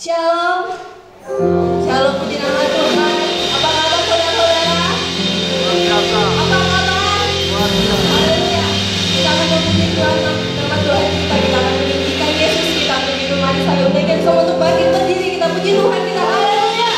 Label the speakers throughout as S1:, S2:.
S1: Shalom, shalom puji nama Tuhan. Apa kabar saudara-saudara? Apa kabar? Haleluya. Kita akan memuji Tuhan, nama Tuhan kita. Kita akan meninggikan Yesus. Kita akan begitu manis. Saya undangkan semua untuk bangkit berdiri. Kita puji Tuhan kita. Haleluya.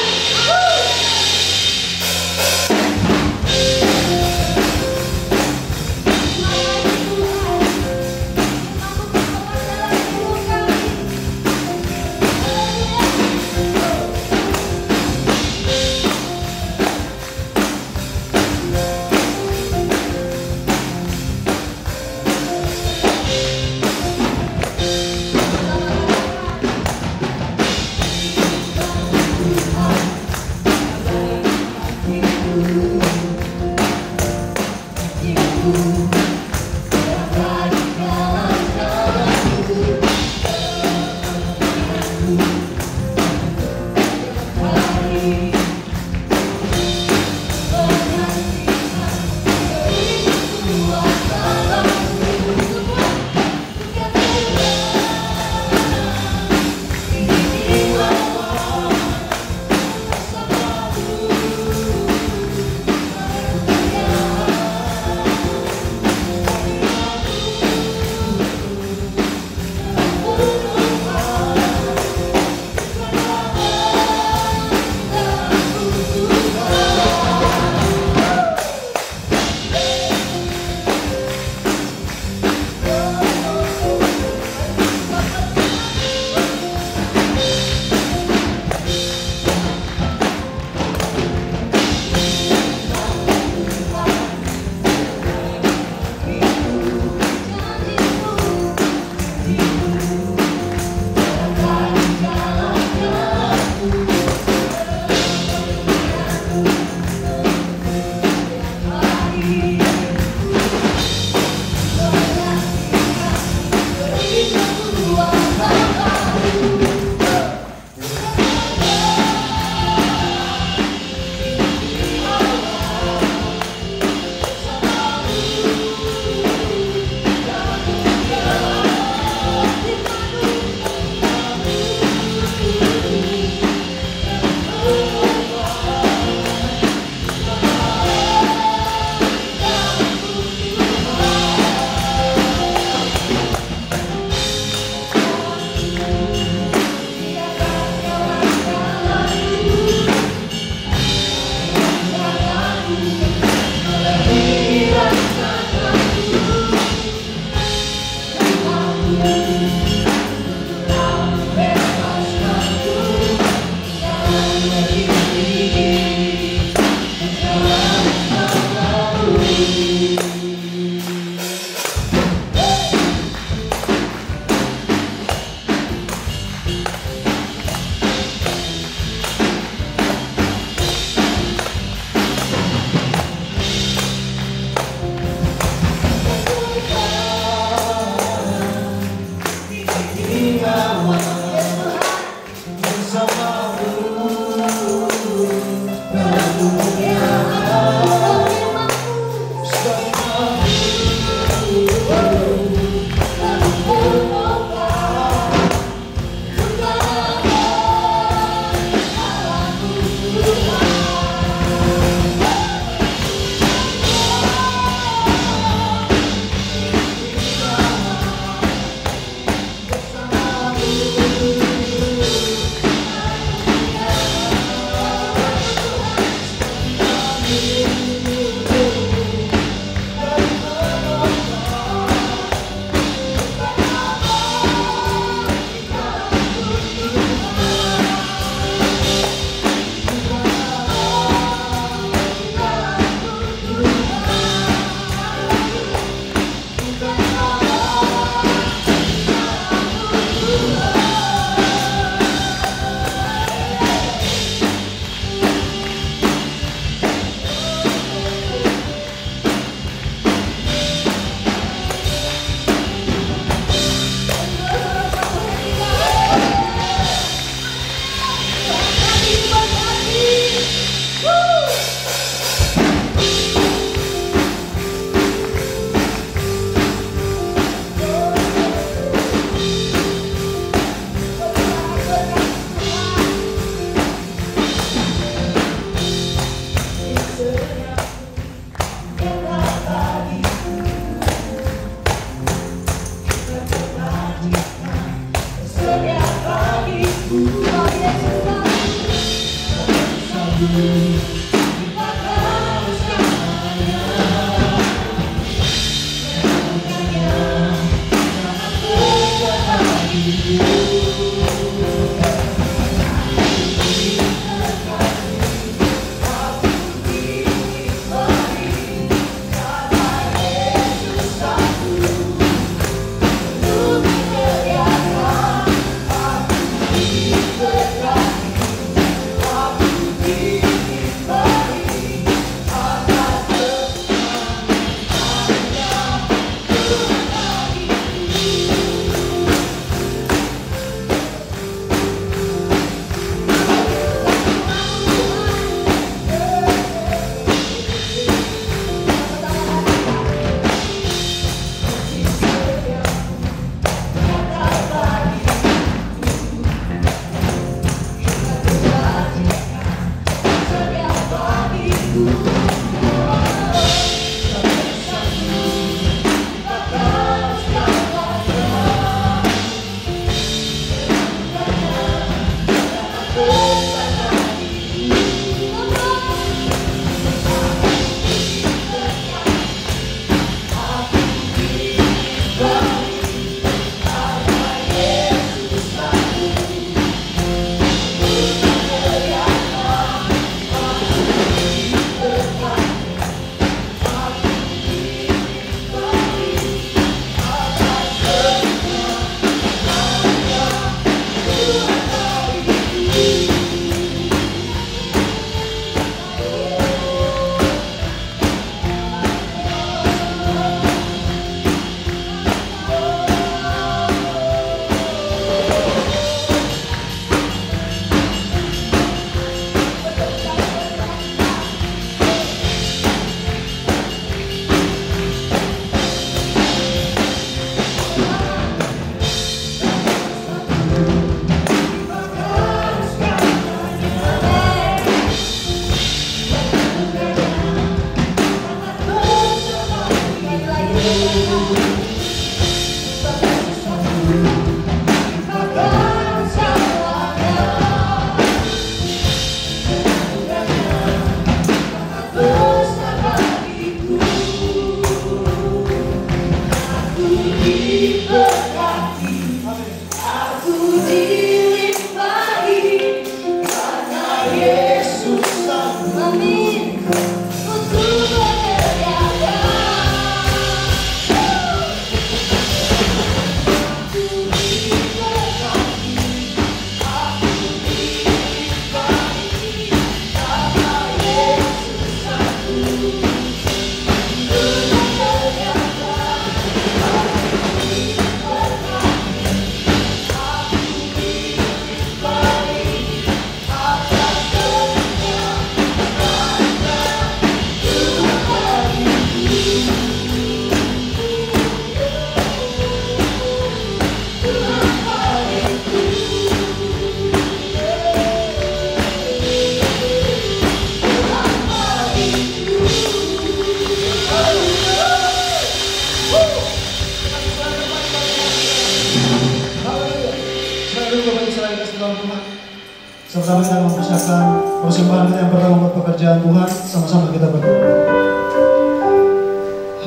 S2: Sama-sama kita mempersiapkan persembahan kita yang pertama buat pekerjaan Tuhan. Sama-sama kita berdoa.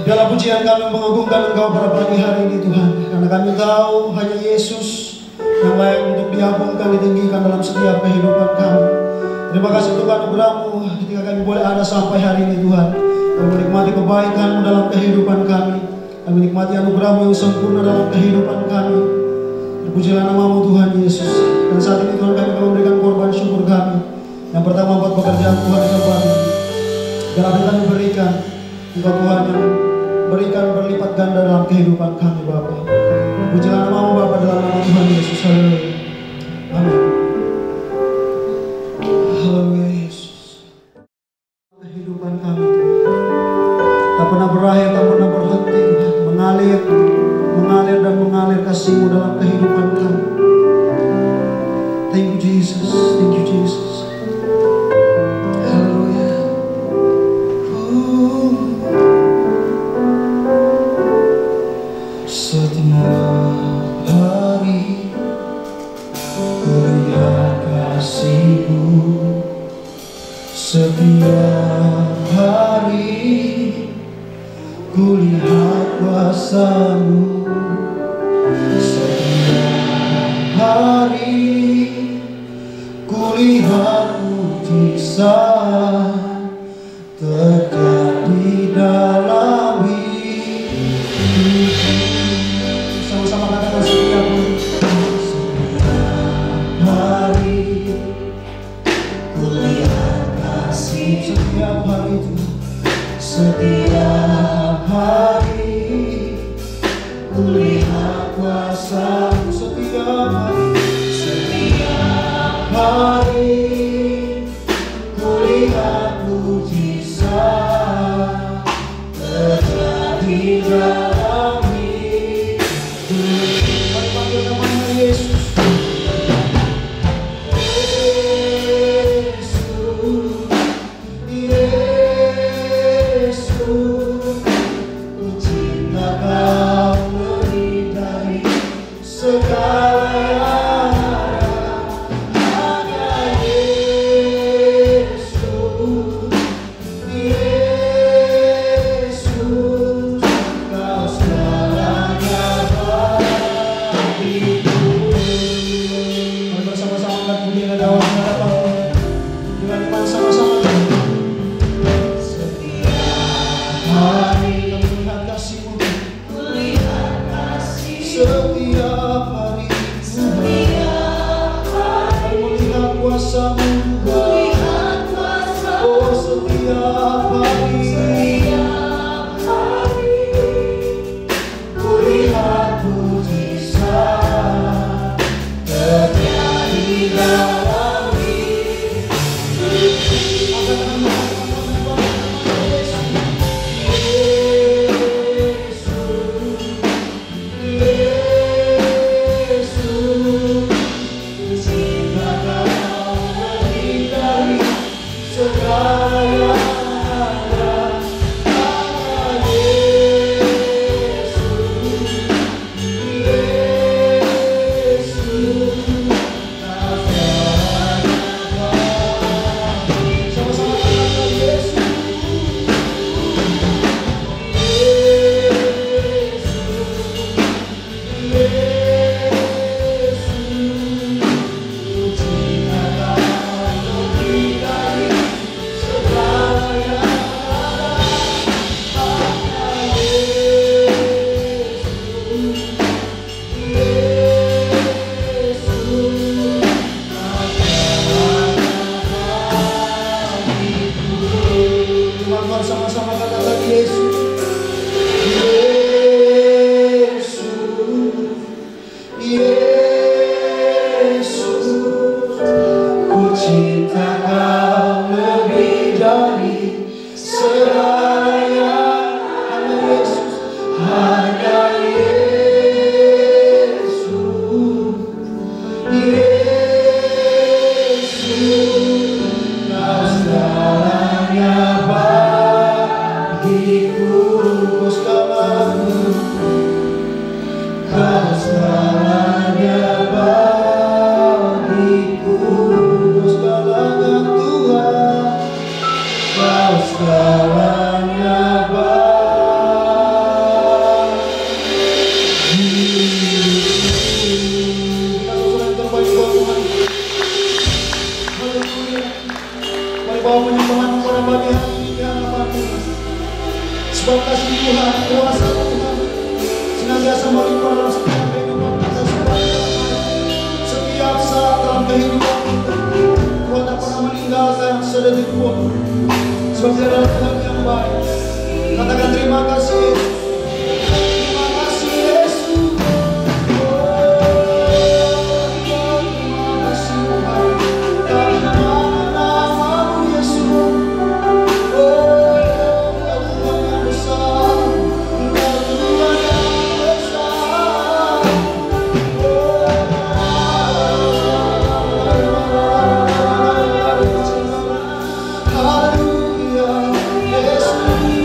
S2: Biarlah pujian kami mengagungkan Engkau pada pagi hari ini Tuhan, karena kami tahu hanya Yesus yang layak untuk diagungkan, ditinggikan dalam setiap kehidupan kami. Terima kasih untuk anugerah-Mu ketika kami boleh ada sampai hari ini Tuhan. Kami menikmati kebaikan-Mu dalam kehidupan kami. Kami menikmati anugerah-Mu yang sempurna dalam kehidupan kami. Terpujilah nama-Mu Tuhan Yesus. Dan saat ini Tuhan kami akan memberikan korban syukur kami. Yang pertama buat pekerjaan Tuhan yang baru. Dan apa yang kami berikan, Engkau Tuhan yang berikan berlipat ganda dalam kehidupan kami Bapa. Terpujilah nama-Mu Bapa dalam nama Tuhan Yesus. Haleluya. Amin. Haleluya Yesus. Kehidupan kami Tuhan tak pernah berakhir, tak pernah berhenti Tuhan. Mengalir dan mengalir kasih-Mu dalam kehidupan kami. Thank you Jesus, thank you Jesus. Haleluya. Setiap hari ku lihat kasih-Mu, mujizat terjadi dalam hidup. Sama-sama katakan setiap hari kulihat kasih, setiap hari Tuhan, setiap hari kulihat kuasa-Mu, setiap hari kulihat mujizat terjadi dalam hidup. Mari panggil namanya Yesus. Sama-sama katakan Yesus. Yesus, ku cinta Kau lebih dari segalanya. Hanya Yesus, Yesus, Kau segalanya bagiku, Kau segalanya, Kau segalanya bagiku, Kau segalanya Tuhan, Kau segalanya bagiku. Kita sudah terbaik buat Tuhan. Haleluya. Mari bawa penyembahan kepada bagi hati yang abadi. Sebab kasih Tuhan, kuasa Tuhan senantiasa melimpah dalam setiap kehidupan kita, setiap saat dalam kehidupan kita. Tuhan tak pernah meninggalkan sedetik pun. Sebab Dia adalah Tuhan yang baik. Katakan terima kasih Yesus. Terima kasih Yesus. Terima kasih Tuhan. Karena nama-Mu Yesus. Tuhan yang besar. Tuhan yang besar. Haleluya. Yesus kami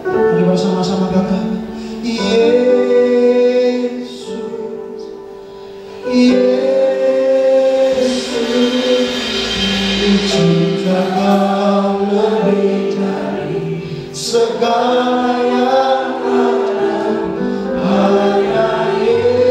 S2: Mari bersama-sama katakan Yesus, Yesus, cinta Kau lebih dari segala yang ada, hanya Yesus,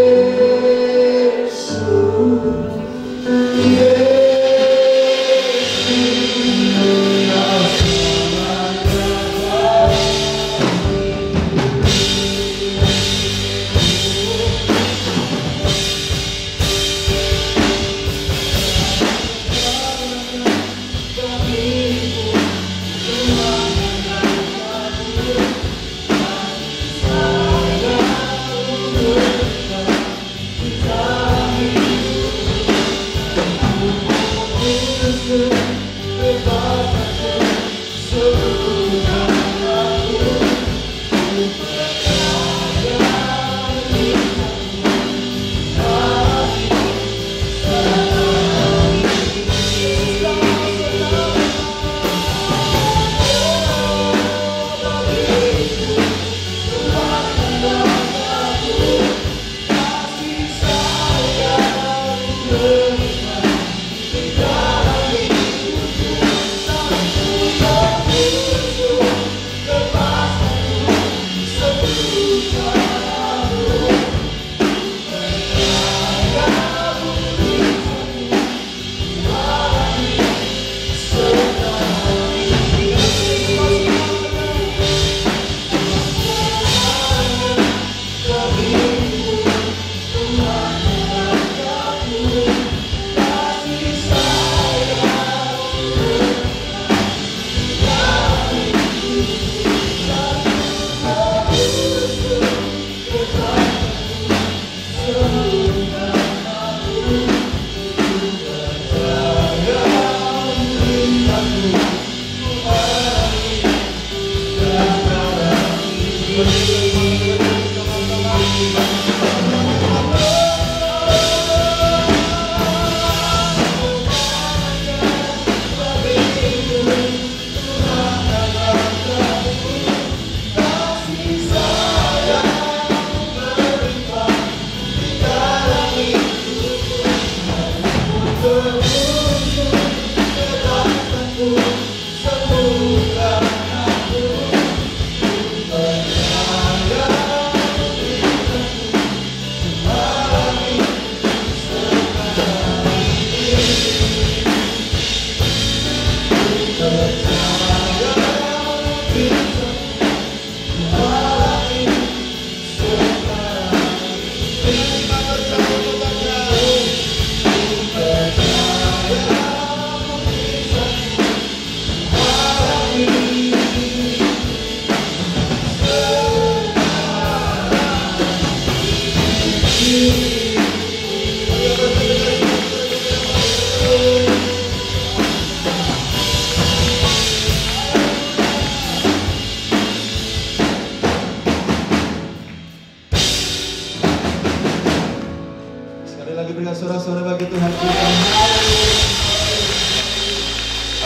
S3: Sorak-sorai bagi Tuhan kita.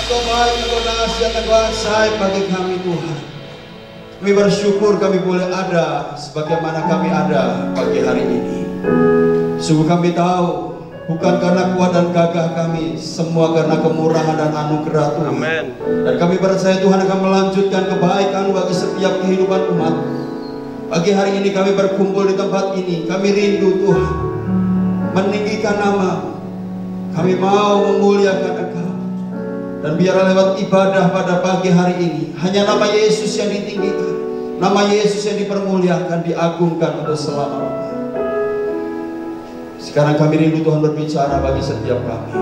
S3: Engkau baik, Engkau dahsyat, Engkau ajaib bagi kami Tuhan. Kami bersyukur kami boleh ada sebagaimana kami ada pagi hari ini. Sungguh kami tahu bukan karena kuat dan gagah kami, semua karena kemurahan dan anugerah Tuhan.
S4: Amen.
S3: Dan kami percaya Tuhan akan melanjutkan kebaikan bagi setiap kehidupan umat. Pagi hari ini kami berkumpul di tempat ini, kami rindu Tuhan meninggikan nama. Kami mau memuliakan Engkau. Dan biarlah lewat ibadah pada pagi hari ini hanya nama Yesus yang ditinggikan, nama Yesus yang dipermuliakan, diagungkan untuk selama-lamanya. Sekarang kami rindu Tuhan berbicara bagi setiap kami.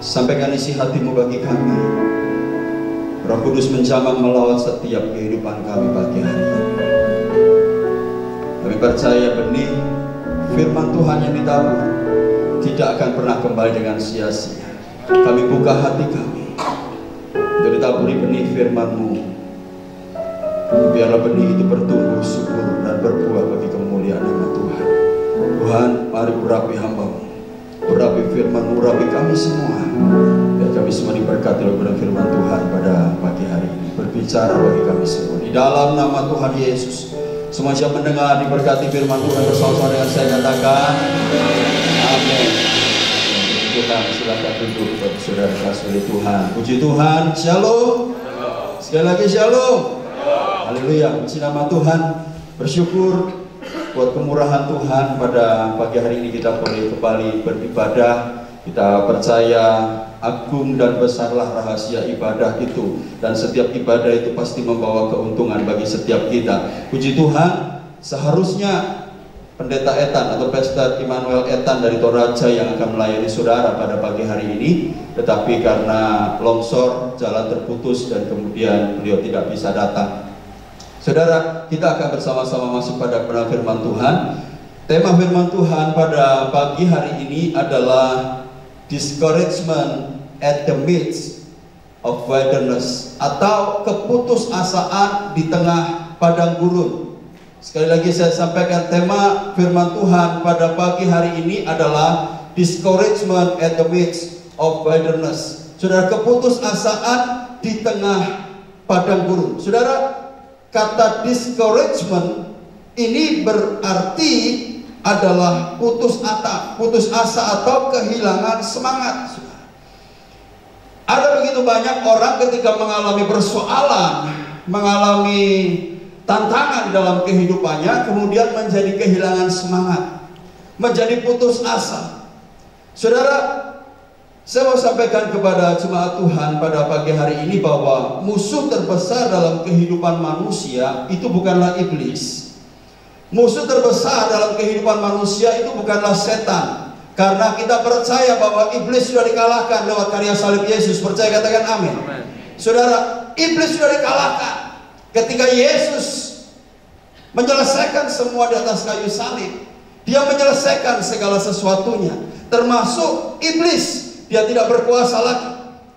S3: Sampaikan isi hati-Mu bagi kami. Roh Kudus menjamah melawat setiap kehidupan kami pagi hari ini. Kami percaya benih firman Tuhan yang ditabur tidak akan pernah kembali dengan sia-sia. Kami buka hati kami untuk ditaburi benih firman-Mu. Biarlah benih itu bertumbuh subur dan berbuah bagi kemuliaan nama Tuhan. Tuhan, mari urapi hamba-Mu, urapi firman-Mu bagi kami semua. Biar kami semua diberkati oleh firman Tuhan pada pagi hari ini. Berbicara bagi kami semua. Di dalam nama Tuhan Yesus. Semua siap mendengar diberkati firman Tuhan bersama-sama dengan saya katakan amin. Tuhan, silakan duduk saudara kasih Tuhan. Puji Tuhan, shalom. Sekali lagi shalom. Haleluya, puji nama Tuhan. Bersyukur buat kemurahan Tuhan pada pagi hari ini kita boleh kembali beribadah. Kita percaya agung dan besarlah rahasia ibadah itu, dan setiap ibadah itu pasti membawa keuntungan bagi setiap kita. Puji Tuhan, seharusnya Pendeta Ethan atau Pastor Immanuel Ethan dari Toraja yang akan melayani saudara pada pagi hari ini, tetapi karena longsor jalan terputus dan kemudian beliau tidak bisa datang. Saudara, kita akan bersama-sama masuk pada kebenaran firman Tuhan. Tema firman Tuhan pada pagi hari ini adalah discouragement at the midst of wilderness, atau keputusasaan di tengah padang gurun. Sekali lagi saya sampaikan, tema firman Tuhan pada pagi hari ini adalah discouragement at the midst of wilderness. Saudara, keputusasaan di tengah padang gurun. Saudara, kata discouragement ini berarti adalah putus asa atau kehilangan semangat. Ada begitu banyak orang ketika mengalami persoalan, mengalami tantangan dalam kehidupannya, kemudian menjadi kehilangan semangat, menjadi putus asa. Saudara, saya mau sampaikan kepada jemaat Tuhan pada pagi hari ini bahwa musuh terbesar dalam kehidupan manusia itu bukanlah iblis. Musuh terbesar dalam kehidupan manusia itu bukanlah setan. Karena kita percaya bahwa iblis sudah dikalahkan lewat karya salib Yesus. Percaya, katakan amin. Amen. Saudara, iblis sudah dikalahkan ketika Yesus menyelesaikan semua di atas kayu salib. Dia menyelesaikan segala sesuatunya, termasuk iblis. Dia tidak berkuasa lagi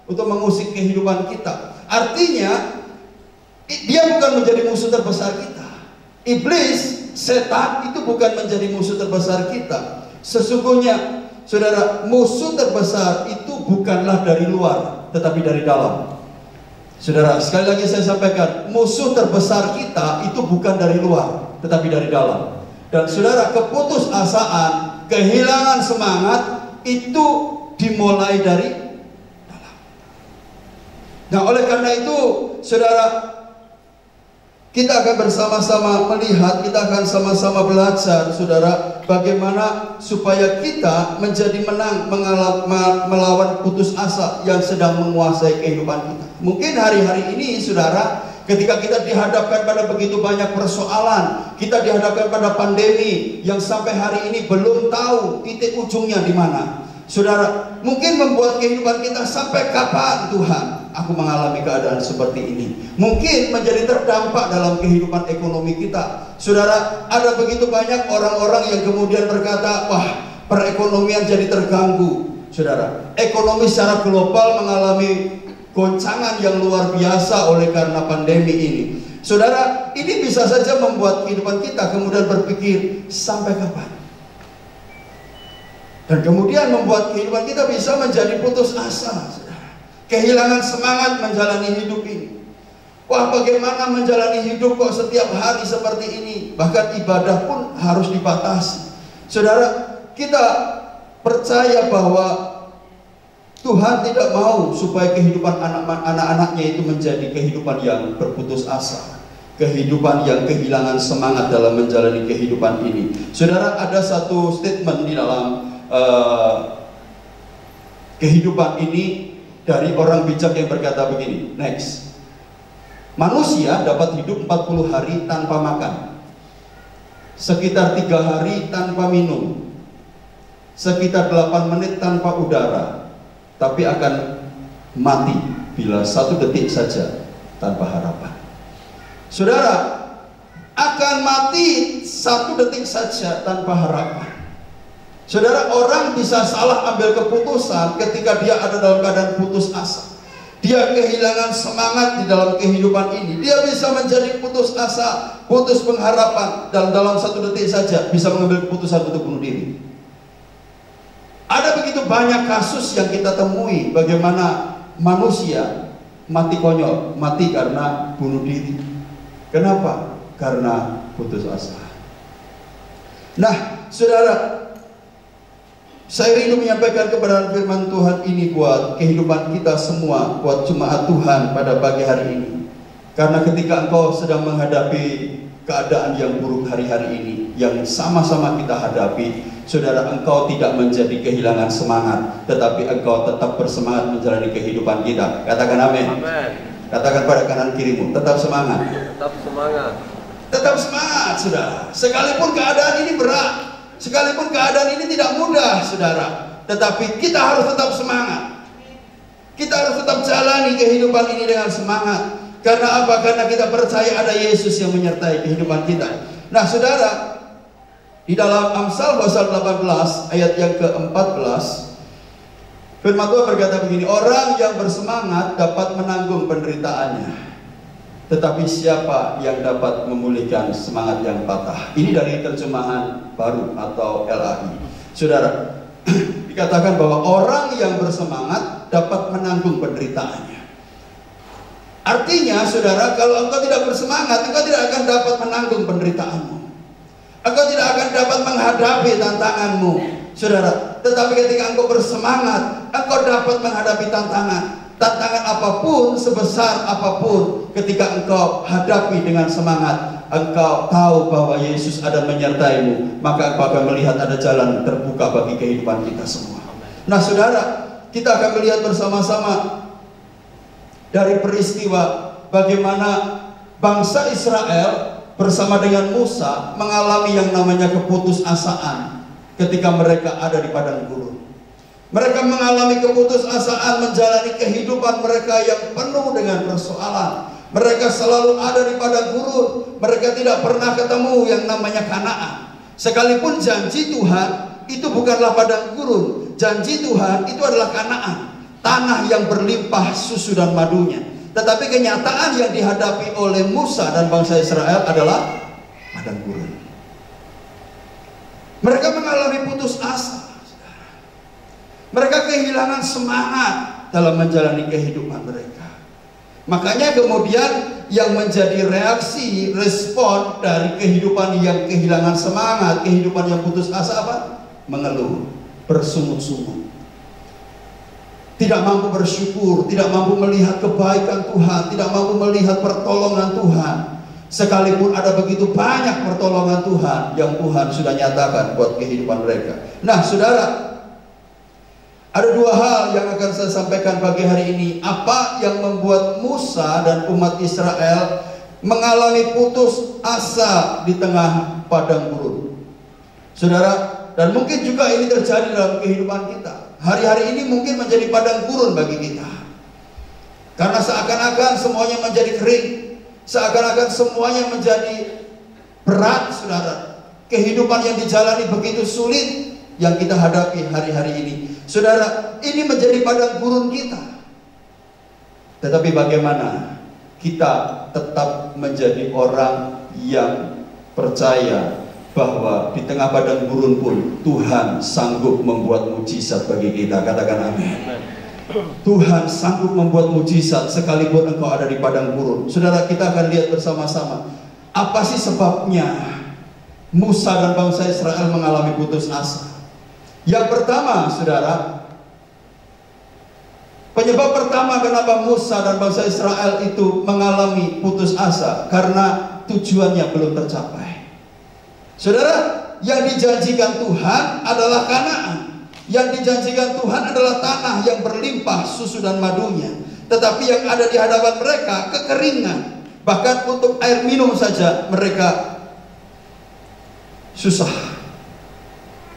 S3: untuk mengusik kehidupan kita. Artinya, dia bukan menjadi musuh terbesar kita. Iblis, setan itu bukan menjadi musuh terbesar kita. Sesungguhnya, saudara, musuh terbesar itu bukanlah dari luar, tetapi dari dalam. Saudara, sekali lagi saya sampaikan, musuh terbesar kita itu bukan dari luar, tetapi dari dalam. Dan saudara, keputusasaan, kehilangan semangat itu dimulai dari dalam. Nah, oleh karena itu, saudara, kita akan bersama-sama melihat, kita akan sama-sama belajar, saudara, bagaimana supaya kita menjadi menang melawan putus asa yang sedang menguasai kehidupan kita. Mungkin hari-hari ini, saudara, ketika kita dihadapkan pada begitu banyak persoalan, kita dihadapkan pada pandemi yang sampai hari ini belum tahu titik ujungnya di mana. Saudara, mungkin membuat kehidupan kita sampai kapan Tuhan aku mengalami keadaan seperti ini. Mungkin menjadi terdampak dalam kehidupan ekonomi kita. Saudara, ada begitu banyak orang-orang yang kemudian berkata, wah, perekonomian jadi terganggu. Saudara, ekonomi secara global mengalami goncangan yang luar biasa oleh karena pandemi ini. Saudara, ini bisa saja membuat kehidupan kita kemudian berpikir, sampai kapan? Dan kemudian membuat kehidupan kita bisa menjadi putus asa, saudara. Kehilangan semangat menjalani hidup ini. Wah, bagaimana menjalani hidup kok setiap hari seperti ini? Bahkan ibadah pun harus dibatasi. Saudara, kita percaya bahwa Tuhan tidak mau supaya kehidupan anak-anaknya itu menjadi kehidupan yang berputus asa, kehidupan yang kehilangan semangat dalam menjalani kehidupan ini. Saudara, ada satu statement di dalam kehidupan ini dari orang bijak yang berkata begini. Next. Manusia dapat hidup 40 hari tanpa makan, sekitar 3 hari tanpa minum, sekitar 8 menit tanpa udara, tapi akan mati bila 1 detik saja tanpa harapan. Saudara, akan mati 1 detik saja tanpa harapan. Saudara, orang bisa salah ambil keputusan ketika dia ada dalam keadaan putus asa. Dia kehilangan semangat di dalam kehidupan ini. Dia bisa menjadi putus asa, putus pengharapan, dan dalam 1 detik saja bisa mengambil keputusan untuk bunuh diri. Ada begitu banyak kasus yang kita temui, bagaimana manusia mati konyol, mati karena bunuh diri. Kenapa? Karena putus asa. Nah, saudara, saya rindu menyampaikan kebenaran firman Tuhan ini buat kehidupan kita semua, buat jemaat Tuhan pada pagi hari ini. Karena ketika engkau sedang menghadapi keadaan yang buruk hari-hari ini, yang sama-sama kita hadapi, saudara, engkau tidak menjadi kehilangan semangat, tetapi engkau tetap bersemangat menjalani kehidupan kita. Katakan amin.
S4: Amin.
S3: Katakan pada kanan kirimu, tetap semangat.
S4: Tetap semangat.
S3: Tetap semangat, saudara. Sekalipun keadaan ini berat, sekalipun keadaan ini tidak mudah, saudara, tetapi kita harus tetap semangat. Kita harus tetap jalani kehidupan ini dengan semangat. Karena apa? Karena kita percaya ada Yesus yang menyertai kehidupan kita. Nah, saudara, di dalam Amsal pasal 18 ayat yang ke-14, firman Tuhan berkata begini, orang yang bersemangat dapat menanggung penderitaannya, tetapi siapa yang dapat memulihkan semangat yang patah? Ini dari terjemahan baru atau LAI. Saudara, dikatakan bahwa orang yang bersemangat dapat menanggung penderitaannya. Artinya, saudara, kalau engkau tidak bersemangat, engkau tidak akan dapat menanggung penderitaanmu. Engkau tidak akan dapat menghadapi tantanganmu, saudara. Tetapi ketika engkau bersemangat, engkau dapat menghadapi tantangan. Tantangan apapun, sebesar apapun, ketika engkau hadapi dengan semangat, engkau tahu bahwa Yesus ada menyertaimu, maka engkau akan melihat ada jalan terbuka bagi kehidupan kita semua. Nah, saudara, kita akan melihat bersama-sama dari peristiwa bagaimana bangsa Israel bersama dengan Musa mengalami yang namanya keputusasaan ketika mereka ada di padang gurun. Mereka mengalami keputusasaan menjalani kehidupan mereka yang penuh dengan persoalan. Mereka selalu ada di padang gurun. Mereka tidak pernah ketemu yang namanya Kanaan. Sekalipun janji Tuhan itu bukanlah padang gurun, janji Tuhan itu adalah Kanaan, tanah yang berlimpah susu dan madunya. Tetapi kenyataan yang dihadapi oleh Musa dan bangsa Israel adalah padang gurun. Mereka mengalami putus asa. Mereka kehilangan semangat dalam menjalani kehidupan mereka. Makanya kemudian yang menjadi reaksi, respon dari kehidupan yang kehilangan semangat, kehidupan yang putus asa apa? Mengeluh, bersungut-sungut. Tidak mampu bersyukur, tidak mampu melihat kebaikan Tuhan, tidak mampu melihat pertolongan Tuhan. Sekalipun ada begitu banyak pertolongan Tuhan yang Tuhan sudah nyatakan buat kehidupan mereka. Nah, saudara, ada dua hal yang akan saya sampaikan pagi hari ini. Apa yang membuat Musa dan umat Israel mengalami putus asa di tengah padang gurun? Saudara, dan mungkin juga ini terjadi dalam kehidupan kita. Hari-hari ini mungkin menjadi padang gurun bagi kita. Karena seakan-akan semuanya menjadi kering, seakan-akan semuanya menjadi berat, saudara. Kehidupan yang dijalani begitu sulit yang kita hadapi hari-hari ini. Saudara, ini menjadi padang gurun kita. Tetapi bagaimana kita tetap menjadi orang yang percaya bahwa di tengah padang gurun pun Tuhan sanggup membuat mujizat bagi kita. Katakan amin. Tuhan sanggup membuat mujizat sekalipun engkau ada di padang gurun. Saudara, kita akan lihat bersama-sama apa sih sebabnya Musa dan bangsa Israel mengalami putus asa. Yang pertama, saudara, penyebab pertama kenapa Musa dan bangsa Israel itu mengalami putus asa, karena tujuannya belum tercapai. Saudara, yang dijanjikan Tuhan adalah Kanaan. Yang dijanjikan Tuhan adalah tanah yang berlimpah susu dan madunya. Tetapi yang ada di hadapan mereka kekeringan. Bahkan untuk air minum saja mereka susah,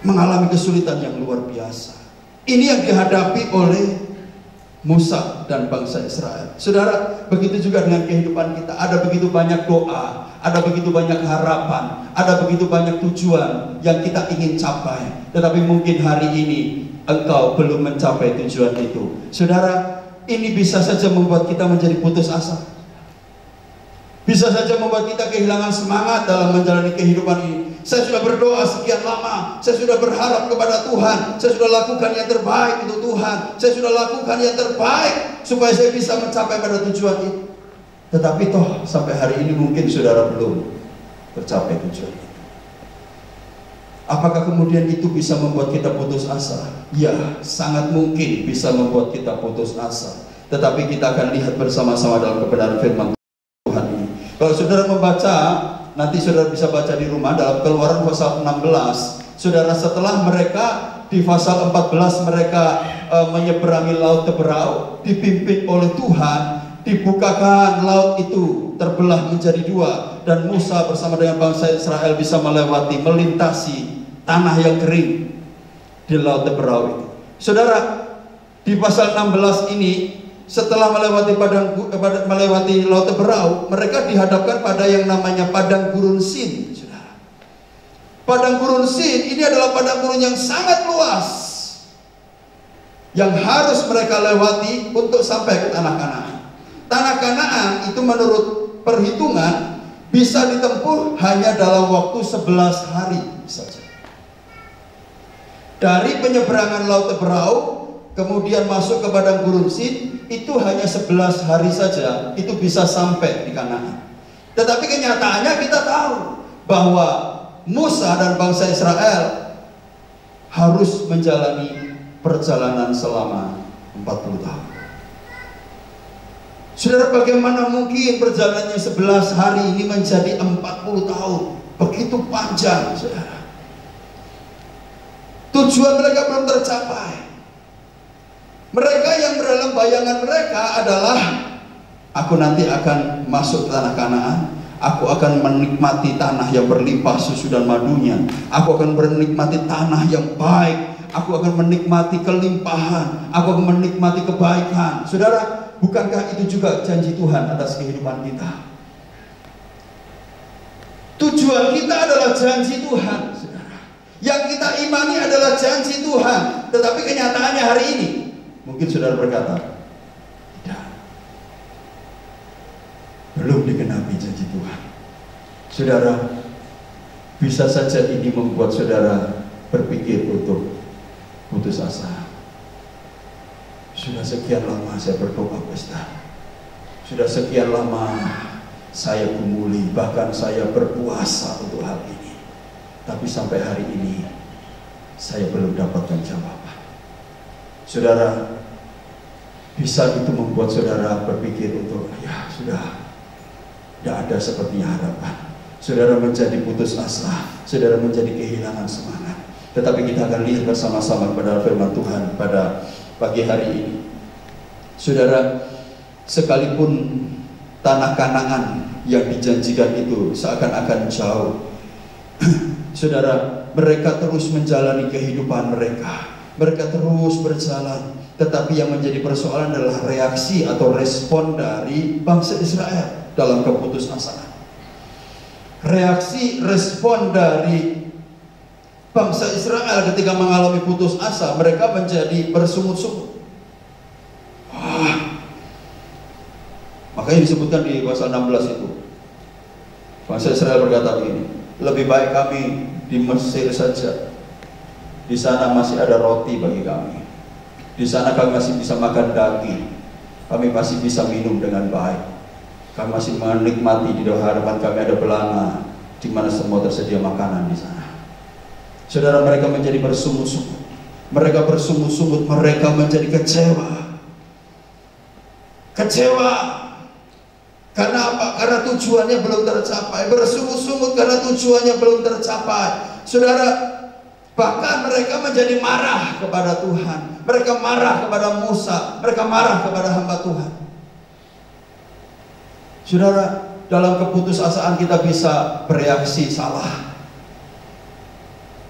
S3: mengalami kesulitan yang luar biasa. Ini yang dihadapi oleh Musa dan bangsa Israel. Saudara, begitu juga dengan kehidupan kita. Ada begitu banyak doa, ada begitu banyak harapan, ada begitu banyak tujuan yang kita ingin capai. Tetapi mungkin hari ini engkau belum mencapai tujuan itu. Saudara, ini bisa saja membuat kita menjadi putus asa. Bisa saja membuat kita kehilangan semangat dalam menjalani kehidupan ini. Saya sudah berdoa sekian lama, saya sudah berharap kepada Tuhan, saya sudah lakukan yang terbaik untuk Tuhan, saya sudah lakukan yang terbaik supaya saya bisa mencapai pada tujuan itu. Tetapi toh sampai hari ini mungkin saudara belum tercapai tujuan itu. Apakah kemudian itu bisa membuat kita putus asa? Ya, sangat mungkin bisa membuat kita putus asa. Tetapi kita akan lihat bersama-sama dalam kebenaran firman Tuhan ini. Kalau saudara membaca, nanti saudara bisa baca di rumah dalam Keluaran pasal 16. Saudara, setelah mereka di pasal 14 mereka menyeberangi laut Teberau, dipimpin oleh Tuhan, dibukakan laut itu terbelah menjadi dua, dan Musa bersama dengan bangsa Israel bisa melintasi tanah yang kering di laut Teberau itu. Saudara, di pasal 16 ini, setelah melewati laut Teberau, mereka dihadapkan pada yang namanya padang gurun Sin. Saudara, padang gurun Sin ini adalah padang gurun yang sangat luas yang harus mereka lewati untuk sampai ke tanah Kanaan. Tanah Kanaan itu menurut perhitungan bisa ditempuh hanya dalam waktu 11 hari saja. Dari penyeberangan laut Teberau kemudian masuk ke padang gurun Sin, itu hanya 11 hari saja itu bisa sampai di Kanaan. Tetapi kenyataannya kita tahu bahwa Musa dan bangsa Israel harus menjalani perjalanan selama 40 tahun. Saudara, bagaimana mungkin perjalanannya 11 hari ini menjadi 40 tahun? Begitu panjang, saudara. Tujuan mereka belum tercapai. Mereka yang dalam bayangan mereka adalah, aku nanti akan masuk ke tanah Kanaan, aku akan menikmati tanah yang berlimpah susu dan madunya, aku akan menikmati tanah yang baik, aku akan menikmati kelimpahan, aku akan menikmati kebaikan. Saudara, bukankah itu juga janji Tuhan atas kehidupan kita? Tujuan kita adalah janji Tuhan, saudara. Yang kita imani adalah janji Tuhan. Tetapi kenyataannya hari ini, mungkin saudara berkata, tidak, belum digenapi janji Tuhan. Saudara, bisa saja ini membuat saudara berpikir untuk putus asa. Sudah sekian lama saya berdoa, Ustaz. Sudah sekian lama saya gumuli, bahkan saya berpuasa untuk hal ini. Tapi sampai hari ini saya belum dapatkan jawaban. Saudara, bisa itu membuat saudara berpikir untuk, ya sudah, tidak ada sepertinya harapan. Saudara menjadi putus asa, saudara menjadi kehilangan semangat. Tetapi kita akan lihat bersama-sama pada firman Tuhan pada pagi hari ini. Saudara, sekalipun tanah Kanaan yang dijanjikan itu seakan-akan jauh, saudara, mereka terus menjalani kehidupan mereka. Mereka terus berjalan. Tetapi yang menjadi persoalan adalah reaksi atau respon dari bangsa Israel dalam keputusasaan. Reaksi respon dari bangsa Israel ketika mengalami putus asa, mereka menjadi bersungut-sungut. Makanya disebutkan di pasal 16 itu, bangsa Israel berkata begini, lebih baik kami di Mesir saja. Di sana masih ada roti bagi kami. Di sana kami masih bisa makan daging. Kami masih bisa minum dengan baik. Kami masih menikmati, di hadapan kami ada belanga, di mana semua tersedia makanan di sana. Saudara, mereka menjadi bersungut-sungut. Mereka bersungut-sungut, mereka menjadi kecewa. Kecewa. Karena apa? Karena tujuannya belum tercapai. Bersungut-sungut karena tujuannya belum tercapai. Saudara, bahkan mereka menjadi marah kepada Tuhan. Mereka marah kepada Musa. Mereka marah kepada hamba Tuhan. Saudara, dalam keputusasaan kita bisa bereaksi salah.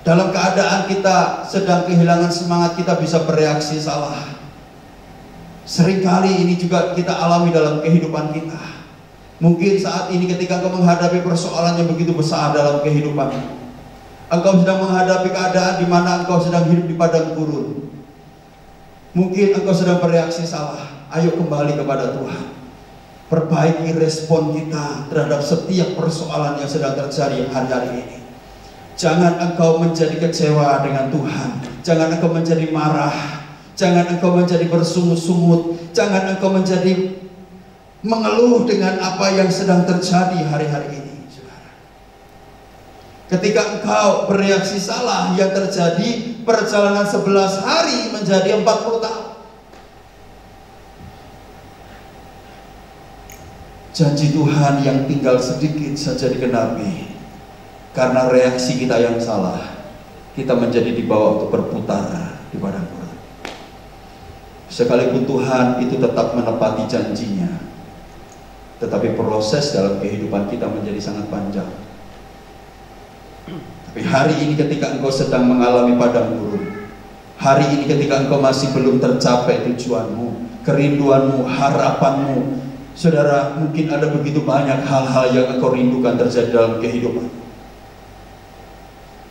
S3: Dalam keadaan kita sedang kehilangan semangat, kita bisa bereaksi salah. Seringkali ini juga kita alami dalam kehidupan kita. Mungkin saat ini ketika engkau menghadapi persoalan yang begitu besar dalam kehidupanmu, engkau sedang menghadapi keadaan di mana engkau sedang hidup di padang gurun. Mungkin engkau sedang bereaksi salah. Ayo kembali kepada Tuhan. Perbaiki respon kita terhadap setiap persoalan yang sedang terjadi hari-hari ini. Jangan engkau menjadi kecewa dengan Tuhan. Jangan engkau menjadi marah. Jangan engkau menjadi bersungut-sungut. Jangan engkau menjadi mengeluh dengan apa yang sedang terjadi hari-hari ini, saudara. Ketika engkau bereaksi salah, yang terjadi perjalanan 11 hari menjadi 40 tahun. Janji Tuhan yang tinggal sedikit saja digenapi. Karena reaksi kita yang salah, kita menjadi dibawa untuk berputar di padang gurun. Sekalipun Tuhan itu tetap menepati janjinya, tetapi proses dalam kehidupan kita menjadi sangat panjang. Tapi hari ini ketika engkau sedang mengalami padang gurun, hari ini ketika engkau masih belum tercapai tujuanmu, kerinduanmu, harapanmu, saudara, mungkin ada begitu banyak hal-hal yang engkau rindukan terjadi dalam kehidupan.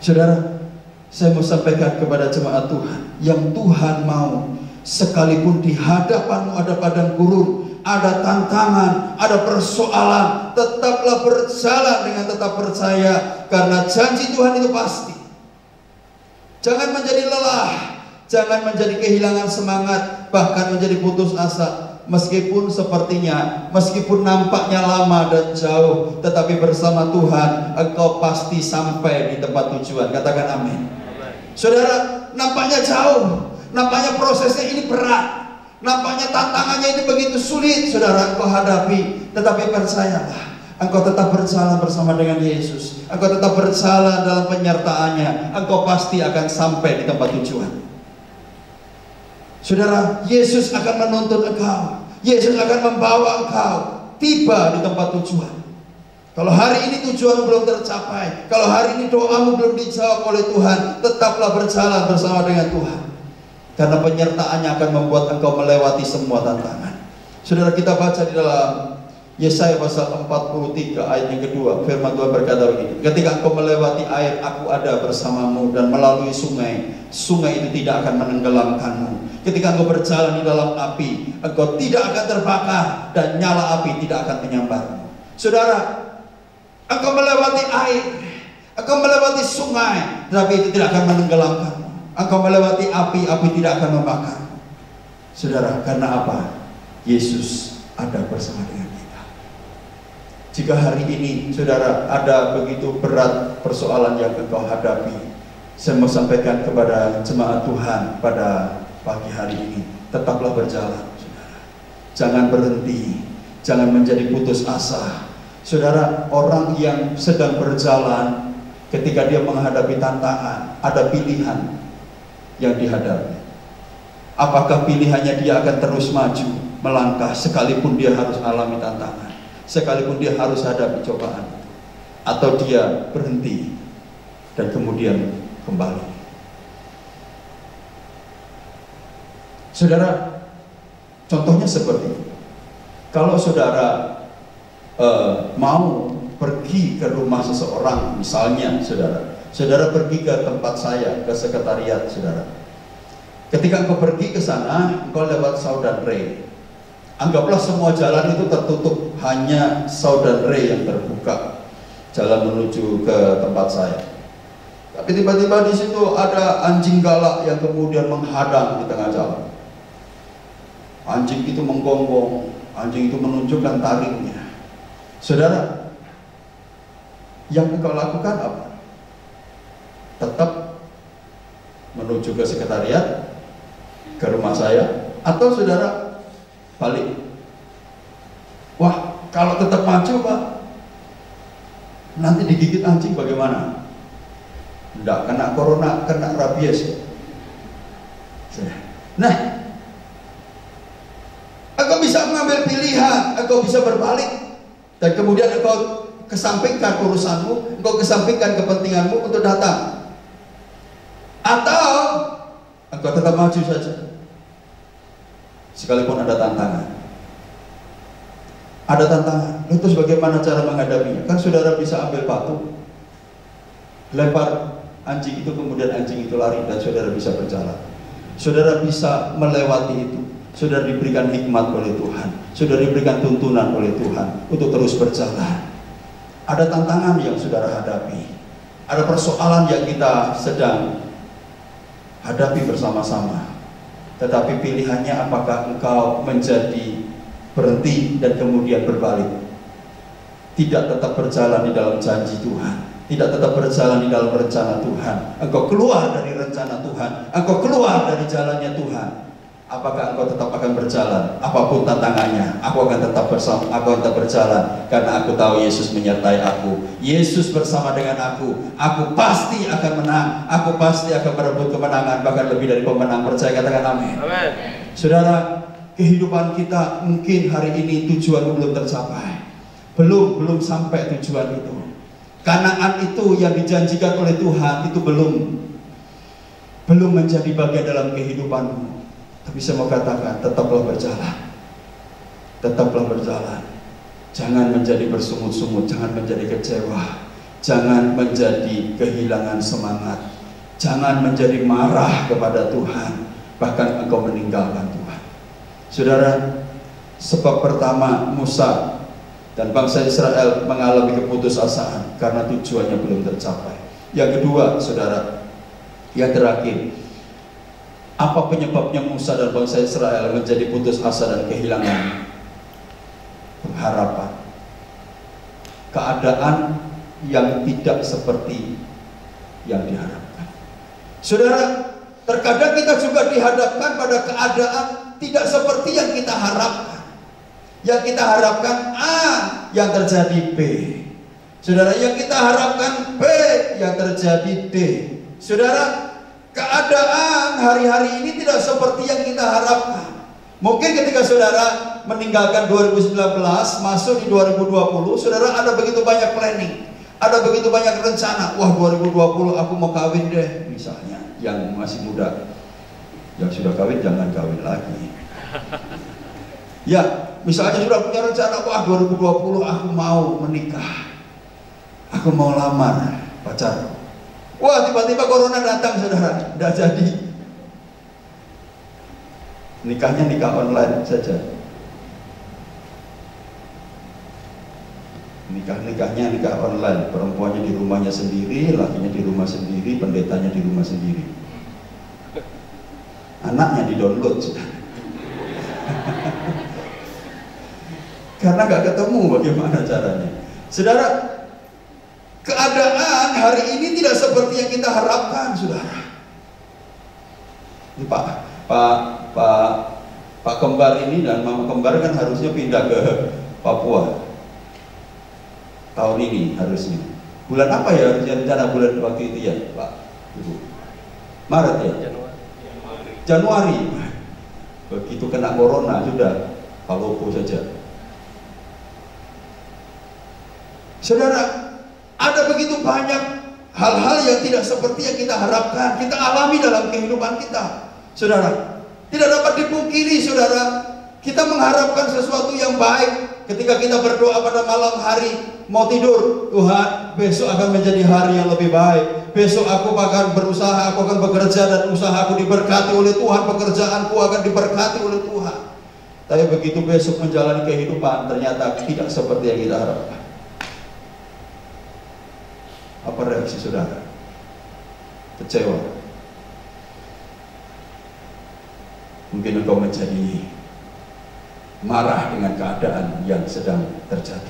S3: Saudara, saya mau sampaikan kepada jemaat Tuhan, yang Tuhan mau, sekalipun di hadapanmu ada padang gurun, ada tantangan, ada persoalan, tetaplah berjalan dengan tetap percaya, karena janji Tuhan itu pasti. Jangan menjadi lelah, jangan menjadi kehilangan semangat, bahkan menjadi putus asa. Meskipun sepertinya, meskipun nampaknya lama dan jauh, tetapi bersama Tuhan engkau pasti sampai di tempat tujuan. Katakan amin. Saudara, nampaknya jauh, nampaknya prosesnya ini berat, nampaknya tantangannya ini begitu sulit, saudara, engkau hadapi. Tetapi percayalah, engkau tetap berjalan bersama dengan Yesus, engkau tetap berjalan dalam penyertaannya, engkau pasti akan sampai di tempat tujuan. Saudara, Yesus akan menuntun engkau, Yesus akan membawa engkau tiba di tempat tujuan. Kalau hari ini tujuanmu belum tercapai, kalau hari ini doamu belum dijawab oleh Tuhan, tetaplah berjalan bersama dengan Tuhan, karena penyertaannya akan membuat engkau melewati semua tantangan. Saudara, kita baca di dalam Yesaya pasal 43 ayat yang kedua, firman Tuhan berkata begini: ketika engkau melewati air, aku ada bersamamu, dan melalui sungai, sungai itu tidak akan menenggelamkanmu. Ketika engkau berjalan di dalam api, engkau tidak akan terbakar, dan nyala api tidak akan menyambarmu. Saudara, engkau melewati air, engkau melewati sungai, tapi itu tidak akan menenggelamkanmu. Engkau melewati api, api tidak akan membakarmu. Saudara, karena apa? Yesus ada bersama dengan kita. Jika hari ini, saudara, ada begitu berat persoalan yang engkau hadapi, saya mau sampaikan kepada jemaat Tuhan pada pagi hari ini, tetaplah berjalan, saudara. Jangan berhenti, jangan menjadi putus asa. Saudara, orang yang sedang berjalan, ketika dia menghadapi tantangan, ada pilihan yang dihadapi. Apakah pilihannya dia akan terus maju, melangkah, sekalipun dia harus alami tantangan, sekalipun dia harus hadapi cobaan, atau dia berhenti dan kemudian kembali. Saudara, contohnya seperti ini. Kalau saudara mau pergi ke rumah seseorang, misalnya saudara pergi ke tempat saya, ke sekretariat saudara. Ketika engkau pergi ke sana, engkau lewat Saudara. Anggaplah semua jalan itu tertutup, hanya Saudara yang terbuka, jalan menuju ke tempat saya. Tapi tiba-tiba di situ ada anjing galak yang kemudian menghadang di tengah jalan. Anjing itu menggonggong, anjing itu menunjukkan taringnya. Saudara, yang engkau lakukan apa? Tetap menuju ke sekretariat, ke rumah saya, atau saudara balik? Wah, kalau tetap maju Pak, nanti digigit anjing bagaimana? Tidak kena corona, kena rabies. Nah, engkau bisa mengambil pilihan, engkau bisa berbalik, dan kemudian engkau kesampingkan urusanmu, engkau kesampingkan kepentinganmu untuk datang, atau engkau tetap maju saja, sekalipun ada tantangan. Ada tantangan, terus bagaimana cara menghadapinya? Kan saudara bisa ambil batu, lempar anjing itu, kemudian anjing itu lari dan saudara bisa berjalan. Saudara bisa melewati itu. Saudara diberikan hikmat oleh Tuhan, saudara diberikan tuntunan oleh Tuhan untuk terus berjalan. Ada tantangan yang saudara hadapi, ada persoalan yang kita sedang hadapi bersama-sama. Tetapi pilihannya apakah engkau menjadi berhenti dan kemudian berbalik, tidak tetap berjalan di dalam janji Tuhan, tidak tetap berjalan di dalam rencana Tuhan. Engkau keluar dari rencana Tuhan, engkau keluar dari jalannya Tuhan. Apakah engkau tetap akan berjalan? Apapun tantangannya, aku akan tetap bersama, aku akan tetap berjalan, karena aku tahu Yesus menyertai aku. Yesus bersama dengan aku pasti akan menang, aku pasti akan merebut kemenangan, bahkan lebih dari pemenang. Percaya, katakan amin.
S4: Amin.
S3: Saudara, kehidupan kita mungkin hari ini tujuan belum tercapai, belum sampai tujuan itu. Kanaan itu yang dijanjikan oleh Tuhan itu belum menjadi bagian dalam kehidupanmu. Tapi saya mau katakan, tetaplah berjalan. Tetaplah berjalan. Jangan menjadi bersungut-sungut, jangan menjadi kecewa, jangan menjadi kehilangan semangat, jangan menjadi marah kepada Tuhan, bahkan engkau meninggalkan Tuhan. Saudara, sebab pertama Musa dan bangsa Israel mengalami keputusasaan karena tujuannya belum tercapai. Yang kedua, saudara, yang terakhir, apa penyebabnya Musa dan bangsa Israel menjadi putus asa dan kehilangan pengharapan? Keadaan yang tidak seperti yang diharapkan. Saudara, terkadang kita juga dihadapkan pada keadaan tidak seperti yang kita harapkan. Yang kita harapkan A, yang terjadi B. Saudara, yang kita harapkan B, yang terjadi D. Saudara, keadaan hari-hari ini tidak seperti yang kita harapkan. Mungkin ketika saudara meninggalkan 2019, masuk di 2020, saudara ada begitu banyak planning, ada begitu banyak rencana. Wah, 2020 aku mau kawin deh, misalnya. Yang masih muda, yang sudah kawin jangan kawin lagi. Ya, misalnya sudah punya rencana, wah 2020 aku mau menikah, aku mau lamar pacar. Wah, tiba-tiba corona datang, saudara, tidak jadi. Nikahnya nikah online saja. Nikahnya nikah online. Perempuannya di rumahnya sendiri, lakinya di rumah sendiri, pendetanya di rumah sendiri. Anaknya di-download, saudara. Karena gak ketemu bagaimana caranya. Saudara, keadaan hari ini tidak seperti yang kita harapkan, saudara. Ini Pak kembar ini dan mama kembar kan harusnya pindah ke Papua tahun ini harusnya. Bulan apa ya harusnya rencana bulan waktu itu ya, Pak? Ibu. Maret ya? Januari. Begitu kena corona sudah palopo saja. Saudara, ada begitu banyak hal-hal yang tidak seperti yang kita harapkan, kita alami dalam kehidupan kita. Saudara, tidak dapat dipungkiri, saudara, kita mengharapkan sesuatu yang baik ketika kita berdoa pada malam hari, mau tidur, Tuhan, besok akan menjadi hari yang lebih baik. Besok aku akan berusaha, aku akan bekerja dan usahaku diberkati oleh Tuhan, pekerjaanku akan diberkati oleh Tuhan. Tapi begitu besok menjalani kehidupan, ternyata tidak seperti yang kita harapkan. Apa reaksi saudara? Kecewa. Mungkin engkau menjadi marah dengan keadaan yang sedang terjadi.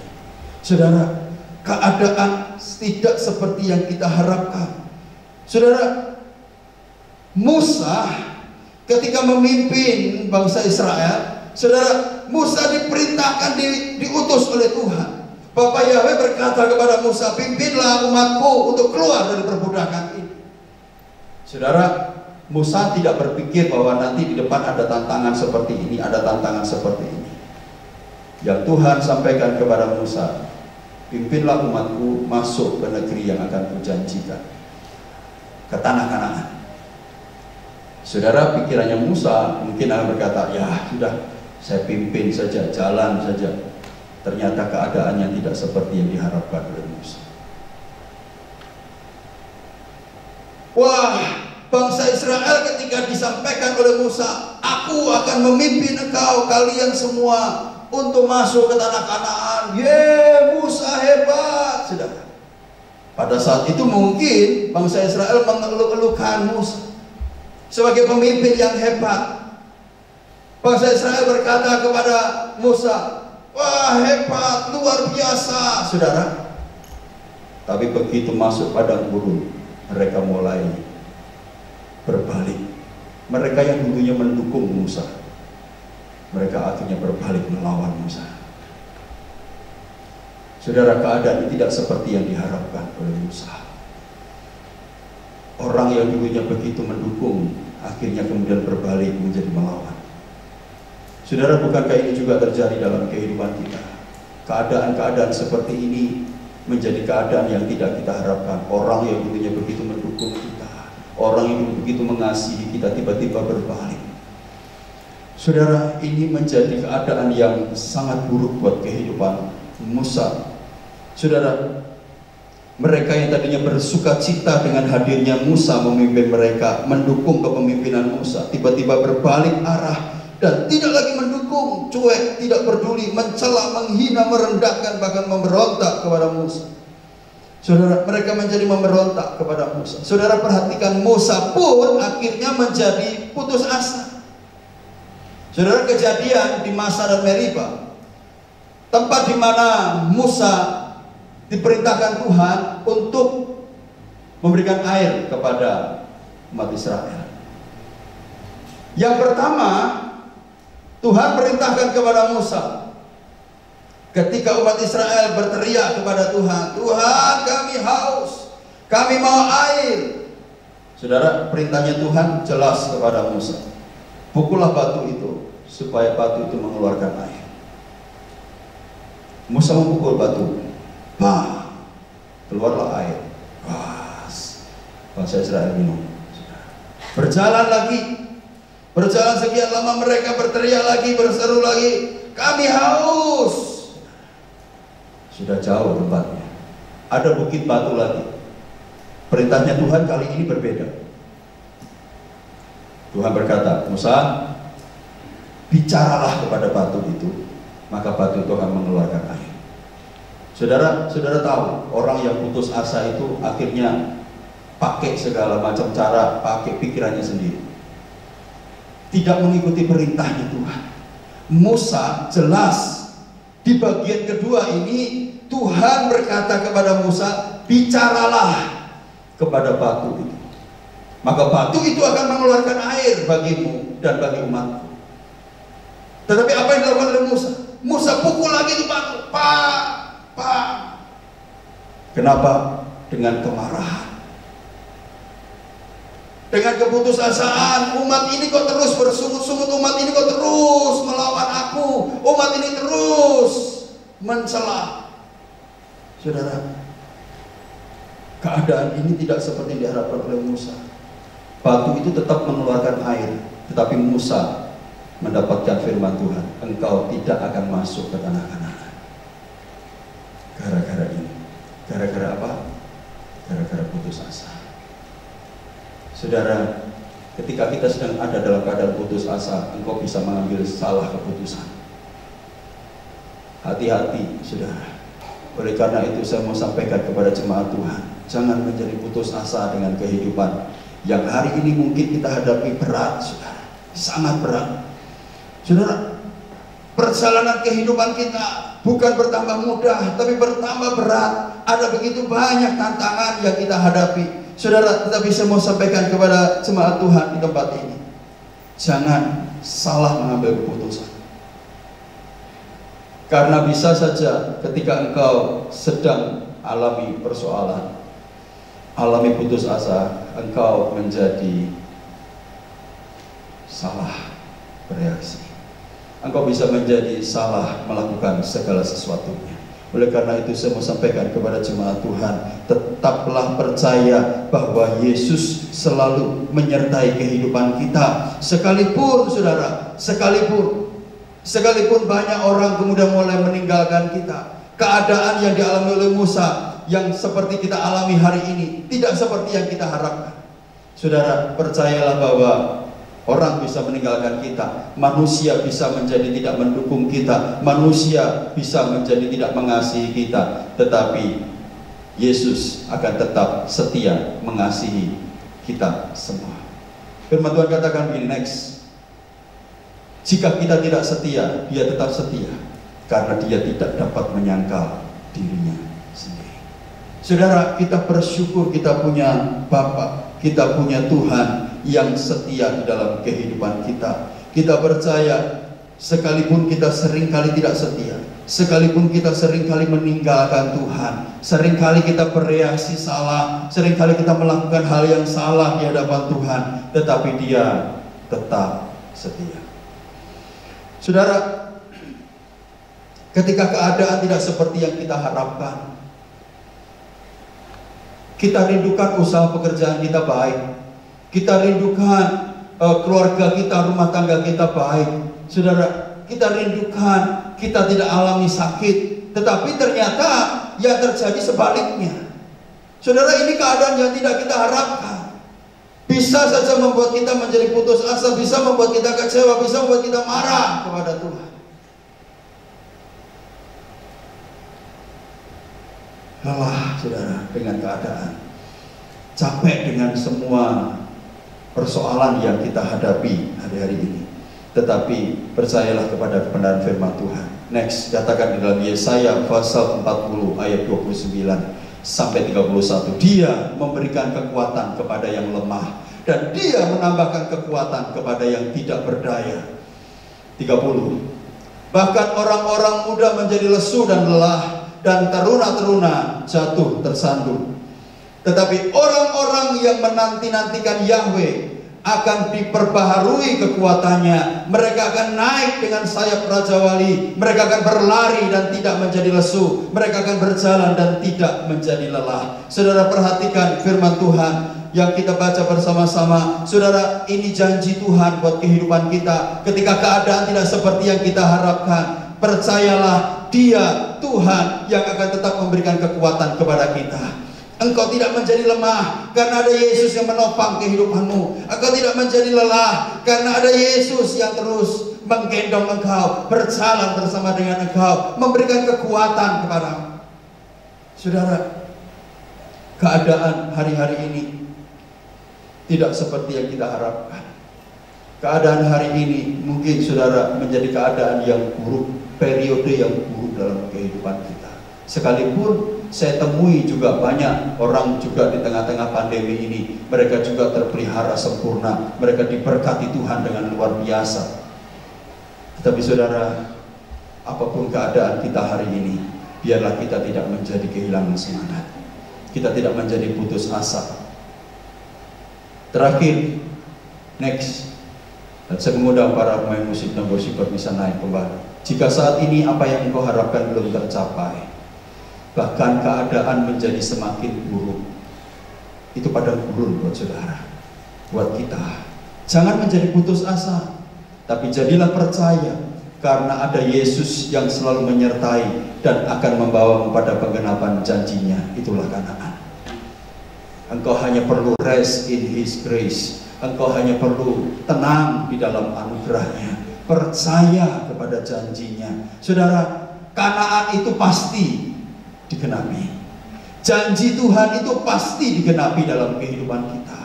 S3: Saudara, keadaan tidak seperti yang kita harapkan. Saudara, Musa ketika memimpin bangsa Israel, saudara, Musa diperintahkan, diutus oleh Tuhan. Bapak Yahweh berkata kepada Musa, pimpinlah umatku untuk keluar dari perbudakan ini. Saudara, Musa tidak berpikir bahwa nanti di depan ada tantangan seperti ini, ada tantangan seperti ini. Yang Tuhan sampaikan kepada Musa, pimpinlah umatku masuk ke negeri yang akan kujanjikan, ke tanah Kanaan. Saudara, pikirannya Musa mungkin akan berkata, ya sudah, saya pimpin saja, jalan saja. Ternyata keadaannya tidak seperti yang diharapkan oleh Musa. Wah, bangsa Israel ketika disampaikan oleh Musa, Aku akan memimpin engkau, kalian semua, untuk masuk ke tanah Kanaan. Musa hebat, saudara. Pada saat itu mungkin bangsa Israel mengeluh-elukan Musa sebagai pemimpin yang hebat. Bangsa Israel berkata kepada Musa, wah hebat, luar biasa, saudara. Tapi begitu masuk padang gurun, mereka mulai berbalik. Mereka yang dulunya mendukung Musa, mereka akhirnya berbalik melawan Musa. Saudara, keadaan ini tidak seperti yang diharapkan oleh Musa. Orang yang dulunya begitu mendukung, akhirnya kemudian berbalik menjadi melawan. Saudara, bukankah ini juga terjadi dalam kehidupan kita? Keadaan-keadaan seperti ini menjadi keadaan yang tidak kita harapkan. Orang yang dulunya begitu mendukung kita, orang yang begitu mengasihi kita, tiba-tiba berbalik. Saudara, ini menjadi keadaan yang sangat buruk buat kehidupan Musa. Saudara, mereka yang tadinya bersuka cita dengan hadirnya Musa memimpin mereka, mendukung kepemimpinan Musa, tiba-tiba berbalik arah dan tidak lagi mendukung, cuek, tidak peduli, mencela, menghina, merendahkan, bahkan memberontak kepada Musa. Saudara, mereka menjadi memberontak kepada Musa. Saudara, perhatikan, Musa pun akhirnya menjadi putus asa. Saudara, kejadian di Masa dan Meriba, tempat di mana Musa diperintahkan Tuhan untuk memberikan air kepada umat Israel. Yang pertama, Tuhan perintahkan kepada Musa, ketika umat Israel berteriak kepada Tuhan, Tuhan kami haus, kami mau air. Saudara, perintahnya Tuhan jelas kepada Musa, pukullah batu itu supaya batu itu mengeluarkan air. Musa memukul batu, keluarlah air. Bangsa Israel minum. Berjalan lagi, berjalan sekian lama, mereka berteriak lagi, berseru lagi, kami haus. Sudah jauh tempatnya, ada bukit batu lagi. Perintahnya Tuhan kali ini berbeda. Tuhan berkata, Musa, bicaralah kepada batu itu, maka batu itu akan mengeluarkan air. Saudara tahu, orang yang putus asa itu akhirnya pakai segala macam cara, pakai pikirannya sendiri, tidak mengikuti perintahnya Tuhan. Musa jelas di bagian kedua ini, Tuhan berkata kepada Musa, bicaralah kepada batu itu, maka batu itu akan mengeluarkan air bagimu dan bagi umatku. Tetapi apa yang dilakukan oleh Musa? Musa pukul lagi itu batu, Kenapa? Dengan kemarahan, dengan keputusasaan. Umat ini kok terus bersungut-sungut, umat ini kok terus melawan aku, umat ini terus mencela. Saudara, keadaan ini tidak seperti yang diharapkan oleh Musa. Batu itu tetap mengeluarkan air, tetapi Musa mendapatkan firman Tuhan, engkau tidak akan masuk ke tanah Kanaan. Gara-gara ini. Gara-gara apa? Gara-gara putus asa. Saudara, ketika kita sedang ada dalam keadaan putus asa, engkau bisa mengambil salah keputusan. Hati-hati, saudara. Oleh karena itu saya mau sampaikan kepada jemaat Tuhan, jangan menjadi putus asa dengan kehidupan yang hari ini mungkin kita hadapi berat, saudara. Sangat berat. Saudara, perjalanan kehidupan kita bukan bertambah mudah, tapi bertambah berat. Ada begitu banyak tantangan yang kita hadapi. Saudara, tetapi saya mau sampaikan kepada jemaat Tuhan di tempat ini, jangan salah mengambil keputusan. Karena bisa saja ketika engkau sedang alami persoalan, alami putus asa, engkau menjadi salah bereaksi. Engkau bisa menjadi salah melakukan segala sesuatunya. Oleh karena itu saya mau sampaikan kepada jemaat Tuhan, tetaplah percaya bahwa Yesus selalu menyertai kehidupan kita. Sekalipun saudara, sekalipun banyak orang kemudian mulai meninggalkan kita, keadaan yang dialami oleh Musa yang seperti kita alami hari ini tidak seperti yang kita harapkan. Saudara, percayalah bahwa Orang bisa meninggalkan kita, manusia bisa menjadi tidak mendukung kita, manusia bisa menjadi tidak mengasihi kita, tetapi Yesus akan tetap setia mengasihi kita semua. Firman Tuhan katakan begini, next. Jika kita tidak setia, dia tetap setia, karena dia tidak dapat menyangkal dirinya sendiri. Saudara, kita bersyukur kita punya Bapa, kita punya Tuhan yang setia di dalam kehidupan kita. Kita percaya sekalipun kita seringkali tidak setia, sekalipun kita seringkali meninggalkan Tuhan, seringkali kita bereaksi salah, seringkali kita melakukan hal yang salah di hadapan Tuhan, tetapi Dia tetap setia. Saudara, ketika keadaan tidak seperti yang kita harapkan, kita rindukan usaha pekerjaan kita baik, kita rindukan keluarga kita, rumah tangga kita baik. Saudara, kita rindukan kita tidak alami sakit, tetapi ternyata yang terjadi sebaliknya. Saudara, ini keadaan yang tidak kita harapkan. Bisa saja membuat kita menjadi putus asa, bisa membuat kita kecewa, bisa membuat kita marah kepada Tuhan. Lelah, saudara, dengan keadaan, capek dengan semua persoalan yang kita hadapi hari-hari ini. Tetapi percayalah kepada kebenaran firman Tuhan. Next, katakan di dalam Yesaya pasal 40 ayat 29 sampai 31. Dia memberikan kekuatan kepada yang lemah, dan Dia menambahkan kekuatan kepada yang tidak berdaya. 30. Bahkan orang-orang muda menjadi lesu dan lelah, dan teruna-teruna jatuh tersandung. Tetapi orang-orang yang menanti-nantikan Yahweh akan diperbaharui kekuatannya. Mereka akan naik dengan sayap Raja Wali. Mereka akan berlari dan tidak menjadi lesu. Mereka akan berjalan dan tidak menjadi lelah. Saudara, perhatikan firman Tuhan yang kita baca bersama-sama. Saudara, ini janji Tuhan buat kehidupan kita. Ketika keadaan tidak seperti yang kita harapkan, percayalah Dia, Tuhan, yang akan tetap memberikan kekuatan kepada kita. Engkau tidak menjadi lemah karena ada Yesus yang menopang kehidupanmu. Engkau tidak menjadi lelah karena ada Yesus yang terus menggendong engkau, berjalan bersama dengan engkau, memberikan kekuatan kepadamu. Saudara, keadaan hari-hari ini tidak seperti yang kita harapkan. Keadaan hari ini mungkin, saudara, menjadi keadaan yang buruk, periode yang buruk dalam kehidupan kita. Sekalipun saya temui juga banyak orang juga di tengah-tengah pandemi ini, mereka juga terpelihara sempurna, mereka diberkati Tuhan dengan luar biasa. Tetapi saudara, apapun keadaan kita hari ini, biarlah kita tidak menjadi kehilangan semangat, kita tidak menjadi putus asa. Terakhir, next, dan saya mengundang para pemain musik dan worshiper bisa naik kembali. Jika saat ini apa yang engkau harapkan belum tercapai, bahkan keadaan menjadi semakin buruk, itu padang gurun buat saudara, buat kita. Jangan menjadi putus asa, tapi jadilah percaya, karena ada Yesus yang selalu menyertai dan akan membawa pada penggenapan janjinya. Itulah Kanaan. Engkau hanya perlu rest in His grace. Engkau hanya perlu tenang di dalam anugerahnya, percaya kepada janjinya. Saudara, Kanaan itu pasti digenapi. Janji Tuhan itu pasti digenapi dalam kehidupan kita.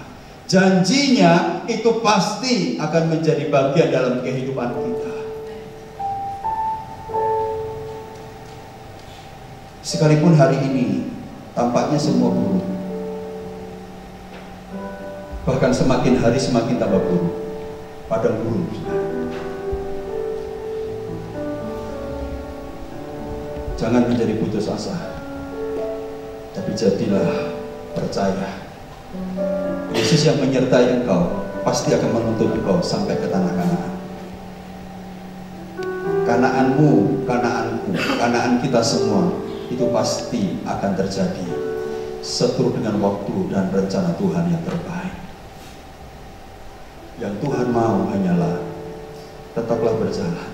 S3: Janjinya itu pasti akan menjadi bagian dalam kehidupan kita. Sekalipun hari ini tampaknya semua buruk, bahkan semakin hari semakin tambah buruk, padang gurun. Jangan menjadi putus asa, tapi jadilah percaya. Yesus yang menyertai engkau pasti akan menuntun engkau sampai ke tanah Kanaan. Kanaanmu, Kanaanku, Kanaan kita semua itu pasti akan terjadi seturut dengan waktu dan rencana Tuhan yang terbaik. Yang Tuhan mau hanyalah tetaplah berjalan,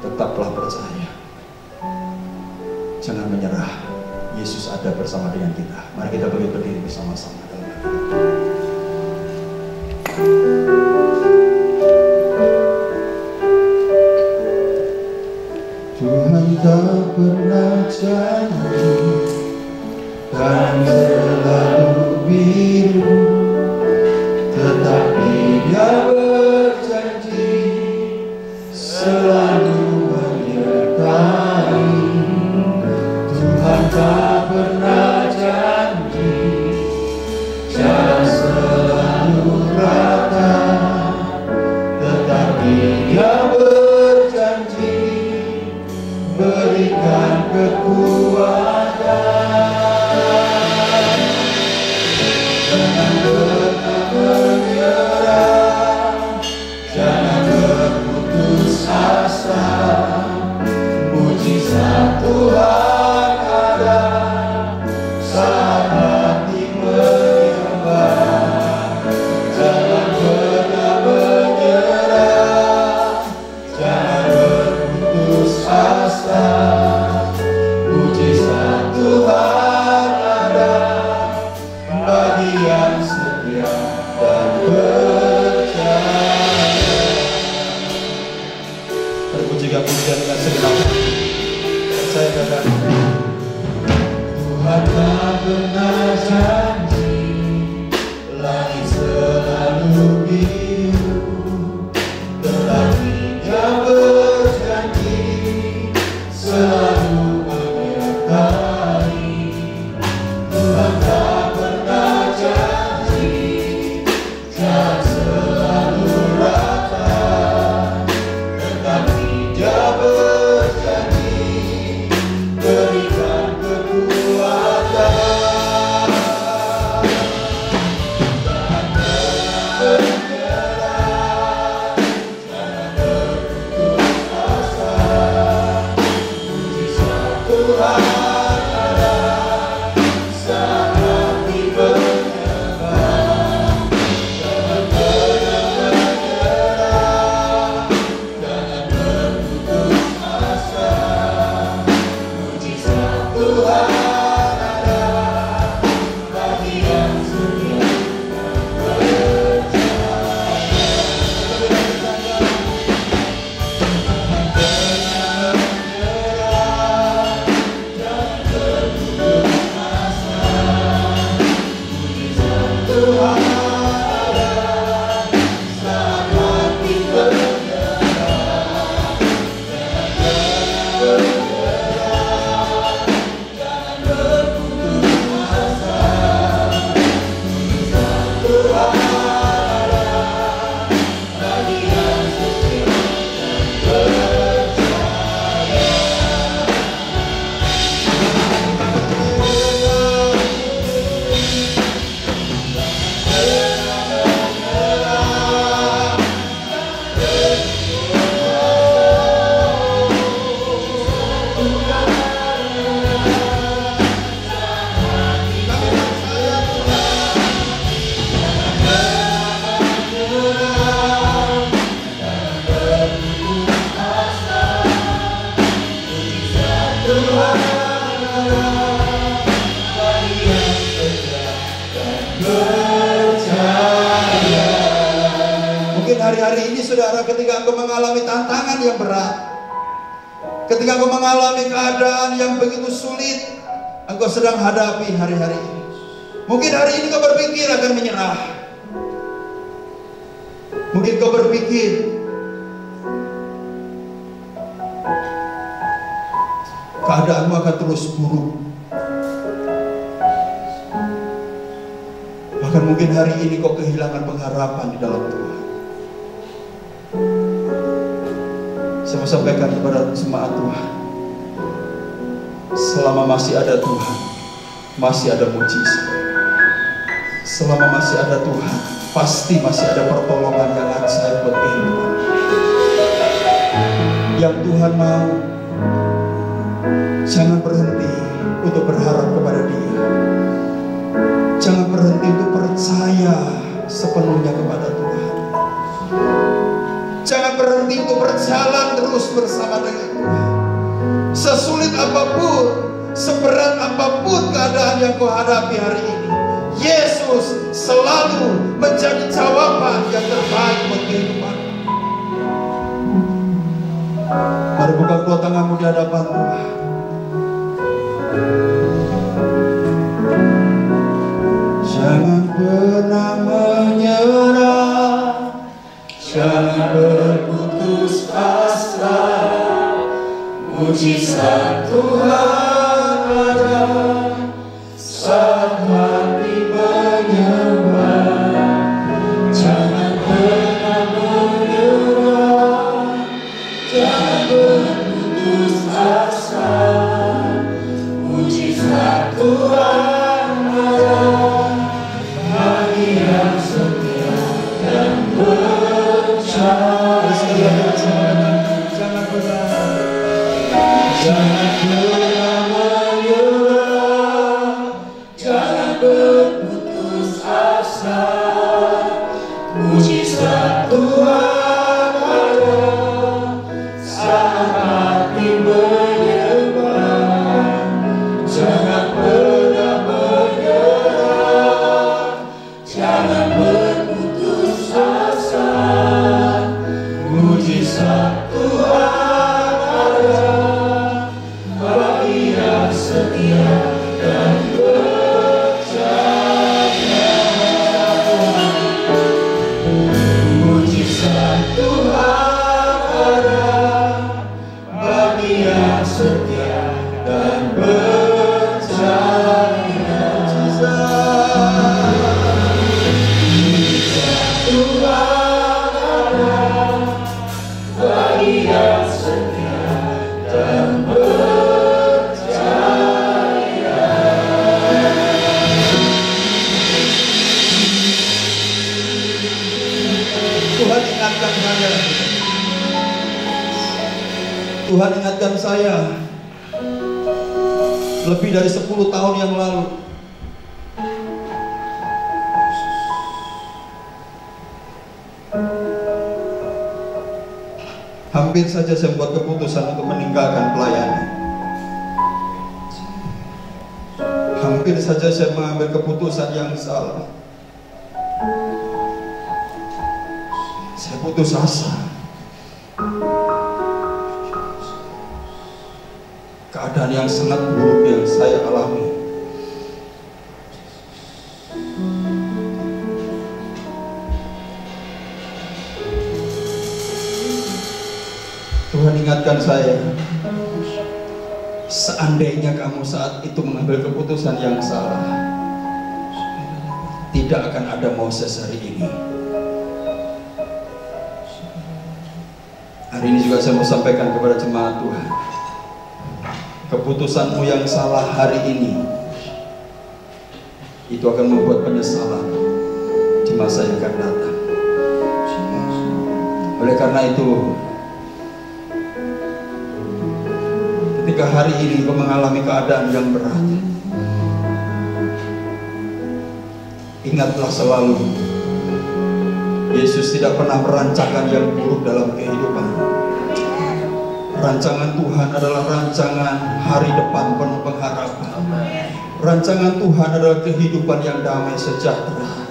S3: tetaplah percaya. Jangan menyerah. Yesus ada bersama dengan kita. Mari kita berdiri bersama-sama dalam hati kita. pernah janji kan selalu biru, tetapi Dia berjanji selalu menyertai. Tuhan tak pernah janji jalan selalu rata, tetapi Dia berjanji berikan kekuatan. Jangan pernah menyerah, jangan berputus asa. Mujizat Tuhan ada saat hati menyembah. Jangan pernah menyerah, jangan berputus asa. Mujizat Tuhan ada bagi yang setia dan percaya. Terpujikan pujian dengan segenap saya katakan, Tuhan tak pernah janji langit selalu biru, tetapi Dia berjanji selalu menyertai. Tuhan tak pernah janji jalan selalu rata, tetapi Dia berjanji berikan kekuatan. Jangan pernah menyerah, jangan berputus asa. Mujizat Tuhan ada saat hati menyembah. Jangan pernah menyerah, jangan berputus asa. Mujizat Tuhan ada bagi yang setia dan percaya. Jangan pernah menyerah, jangan berputus asa. Mujizat Tuhan ada saat hati menyembah. Jangan pernah menyerah, jangan berputus asa. Mujizat Tuhan ada bagi yang setia dan percaya. Mungkin hari-hari ini saudara, ketika engkau mengalami tantangan yang berat, ketika engkau mengalami keadaan yang begitu sulit, engkau sedang hadapi hari-hari ini. Mungkin hari ini kau berpikir akan menyerah. Mungkin kau berpikir keadaanmu akan terus buruk. Bahkan mungkin hari ini kau kehilangan pengharapan di dalam Tuhan. Saya mau sampaikan kepada jemaat Tuhan, selama masih ada Tuhan, masih ada mujizat. Selama masih ada Tuhan, pasti masih ada pertolongan yang ajaib buat kehidupan. Yang Tuhan mau, jangan berhenti untuk berharap kepada Dia. Jangan berhenti untuk percaya sepenuhnya kepada Tuhan. Jangan berhenti untuk berjalan terus bersama dengan Tuhan. Sesulit apapun, seberat apapun keadaan yang kau hadapi hari ini, Yesus selalu menjadi jawaban yang terbaik buat kehidupan. Mari buka kedua tanganmu di hadapan Tuhan. Jangan pernah menyerah, jangan berputus asa. Mujizat Tuhan ada saat hati menyembah. Jangan pernah menyerah, jangan berputus asa. Mujizat Tuhan ada bagi yang setia dan percaya. Jangan pernah, jangan pernah menyerah, jangan berputus asa. Mujizat Tuhan ada saat hati menyembah. Jangan pernah menyerah, jangan berputus asa. Mujizat Tuhan ada bagi yang setia dan percaya. Mujizat Tuhan ada bagi yang setia dan percaya. Mujizat Tuhan ada bagi yang setia dan percaya. Tuhan ingatkan saya. Tuhan ingatkan saya lebih dari 10 tahun yang lalu. Hampir saja saya membuat keputusan untuk meninggalkan pelayanan. Hampir saja saya mengambil keputusan yang salah. Saya putus asa. Keadaan yang sangat buruk yang saya alami. Tuhan ingatkan saya, seandainya kamu saat itu mengambil keputusan yang salah, tidak akan ada Moses hari ini. Hari ini juga saya mau sampaikan kepada jemaat Tuhan, keputusanmu yang salah hari ini itu akan membuat penyesalan di masa yang akan datang. Oleh karena itu, ketika hari ini kau mengalami keadaan yang berat, ingatlah selalu, Yesus tidak pernah merancangkan yang buruk dalam kehidupan. Rancangan Tuhan adalah rancangan hari depan penuh pengharapan. Rancangan Tuhan adalah kehidupan yang damai sejahtera.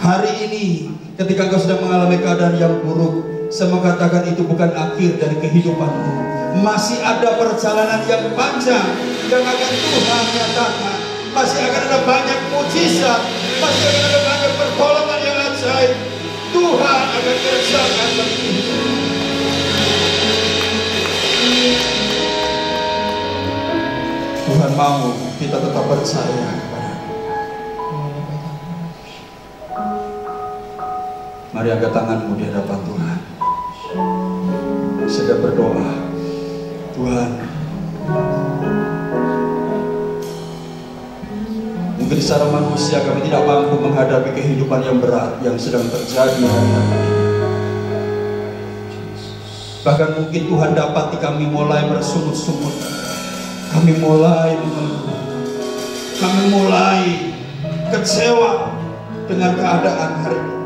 S3: Hari ini ketika kau sedang mengalami keadaan yang buruk, saya mau katakan itu bukan akhir dari kehidupanmu. Masih ada perjalanan yang panjang yang akan Tuhan nyatakan. Masih akan ada banyak mujizat, masih akan ada banyak pertolongan yang ajaib. Tuhan akan kerjakan bagi kita. Tuhan mau kita tetap percaya kepada-Nya. Mari angkat tanganmu di hadapan Tuhan. Saya berdoa, Tuhan, mungkin secara manusia kami tidak mampu menghadapi kehidupan yang berat yang sedang terjadi hari-hari ini. Bahkan mungkin Tuhan dapati kami mulai bersungut-sungut, kami mulai mengeluh, kami mulai kecewa dengan keadaan hari ini.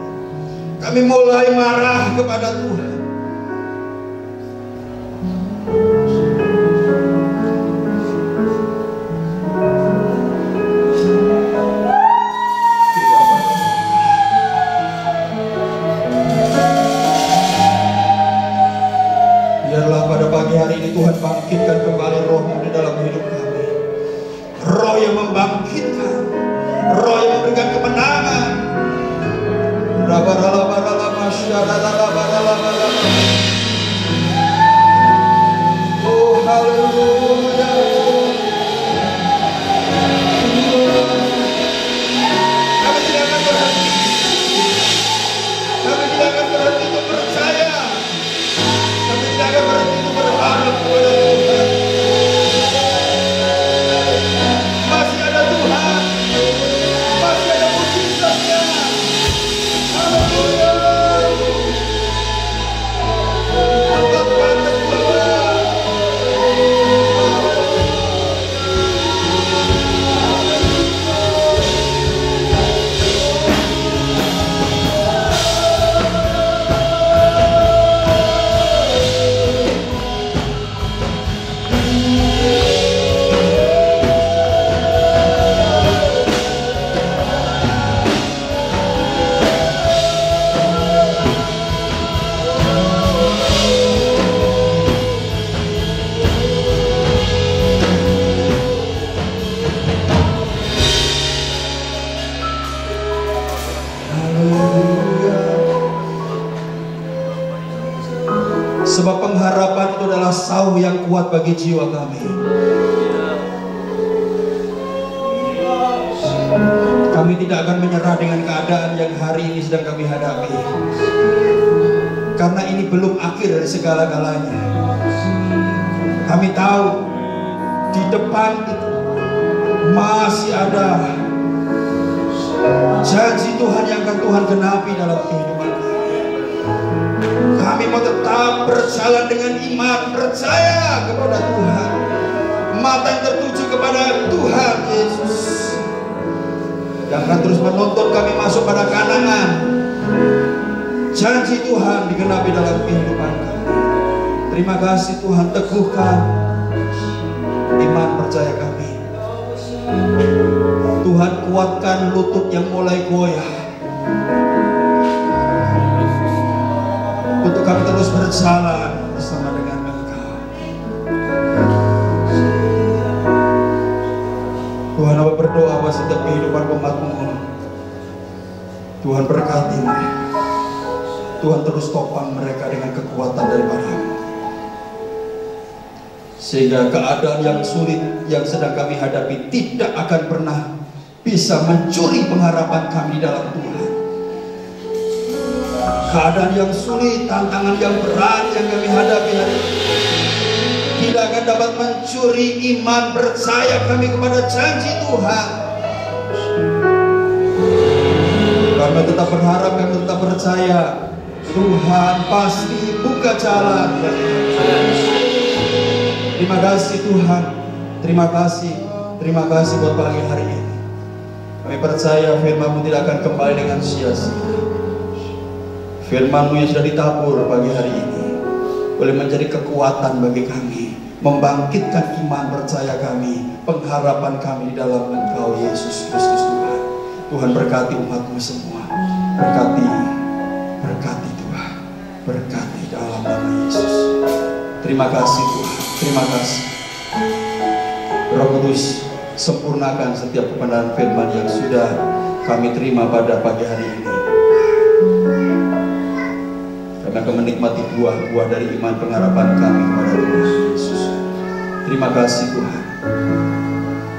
S3: Kami mulai marah kepada Tuhan. Biarlah pada pagi hari ini Tuhan bangkitkan kembali roh-Mu di dalam hidup kami. pengharapan itu adalah sauh yang kuat bagi jiwa kami. Kami tidak akan menyerah dengan keadaan yang hari ini sedang kami hadapi, karena ini belum akhir dari segala-galanya. Kami tahu di depan itu masih ada janji Tuhan yang akan Tuhan genapi dalam kehidupan kami. Kami mau tetap berjalan dengan iman, percaya kepada Tuhan, mata yang tertuju kepada Tuhan Yesus, yang akan terus menuntun kami masuk pada Kanaan. Janji Tuhan digenapi dalam kehidupan kami. Terima kasih Tuhan, teguhkan iman percaya kami. Tuhan, kuatkan lutut yang mulai goyah, untuk kami terus berjalan bersama dengan Engkau. Tuhan, apa berdoa bahwa setiap kehidupan umat-Mu, Tuhan berkati mereka. Tuhan terus topang mereka dengan kekuatan daripada-Mu, sehingga keadaan yang sulit yang sedang kami hadapi tidak akan pernah bisa mencuri pengharapan kami dalam Tuhan. Keadaan yang sulit, tantangan yang berat yang kami hadapi hari ini tidak akan dapat mencuri iman percaya kami kepada janji Tuhan. Kami tetap berharap, kami tetap percaya Tuhan pasti buka jalan. Terima kasih Tuhan, terima kasih buat pagi hari ini. Kami percaya firman-Mu tidak akan kembali dengan sia-sia. Firman-Mu yang sudah ditabur pagi hari ini boleh menjadi kekuatan bagi kami, membangkitkan iman percaya kami, pengharapan kami di dalam Engkau Yesus Kristus Tuhan. Tuhan berkati umat-Mu semua, berkati Tuhan, berkati dalam nama Yesus. Terima kasih Tuhan, terima kasih. Roh Kudus, sempurnakan setiap kebenaran firman yang sudah kami terima pada pagi hari ini. Kami akan menikmati buah-buah dari iman pengharapan kami kepada Tuhan Yesus. Terima kasih Tuhan.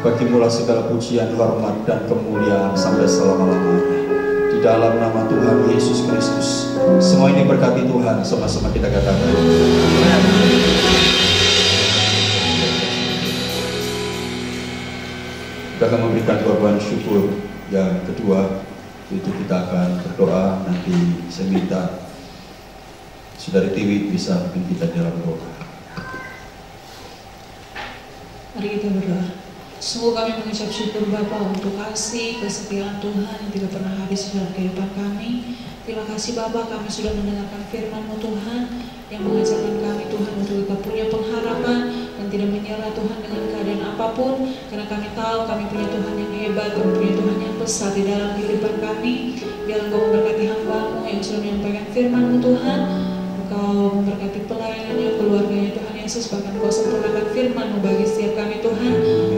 S3: Bagi-Mu segala pujian, hormat, dan kemuliaan sampai selama-lamanya. Di dalam nama Tuhan Yesus Kristus. Semua ini berkati Tuhan, sama-sama kita katakan. Kita akan memberikan korban syukur yang kedua, itu kita akan berdoa. Nanti saya minta Saudari Tiwi bisa memimpin kita dalam doa.
S1: Mari kita berdoa. Sungguh kami mengucap syukur Bapa untuk kasih kesetiaan Tuhan yang tidak pernah habis dalam kehidupan kami. Terima kasih Bapa, kami sudah mendengarkan firman-Mu Tuhan yang mengajarkan kami Tuhan untuk tetap punya pengharapan dan tidak menyerah Tuhan dengan keadaan apapun, karena kami tahu kami punya Tuhan yang hebat, kami punya Tuhan yang besar di dalam kehidupan kami. Biar Engkau memberkati hamba-Mu yang sudah menyampaikan firman-Mu Tuhan. Engkau memberkati pelayanannya, keluarganya Tuhan Yesus, bahkan Engkau sempurnakan firman-Mu bagi setiap kami Tuhan.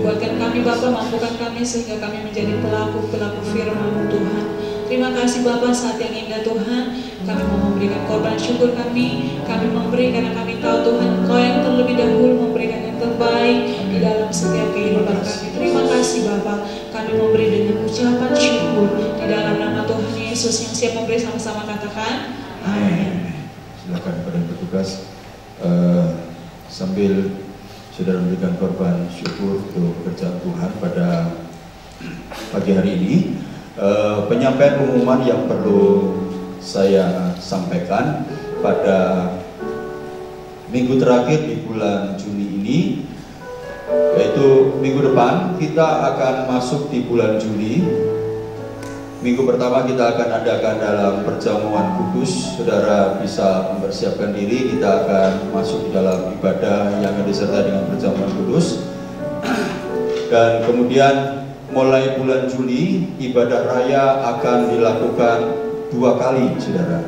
S1: Buatkan kami Bapa, mampukan kami sehingga kami menjadi pelaku-pelaku firman-Mu Tuhan. Terima kasih Bapa, saat yang indah Tuhan, kami mau memberikan korban syukur kami memberi karena kami tahu Tuhan Engkau yang terlebih dahulu memberikan yang terbaik di dalam setiap kehidupan kami. Terima kasih Bapa, kami memberi dengan ucapan syukur di dalam nama Tuhan Yesus yang siap memberi, sama-sama katakan amin.
S3: Silakan pada petugas sambil sudah memberikan korban syukur untuk pekerjaan Tuhan pada pagi hari ini. Penyampaian pengumuman yang perlu saya sampaikan pada minggu terakhir di bulan Juni ini, yaitu minggu depan kita akan masuk di bulan Juli. Minggu pertama kita akan adakan dalam perjamuan kudus. Saudara bisa mempersiapkan diri, kita akan masuk di dalam ibadah yang disertai dengan perjamuan kudus. Dan kemudian mulai bulan Juli, ibadah raya akan dilakukan 2 kali, saudara.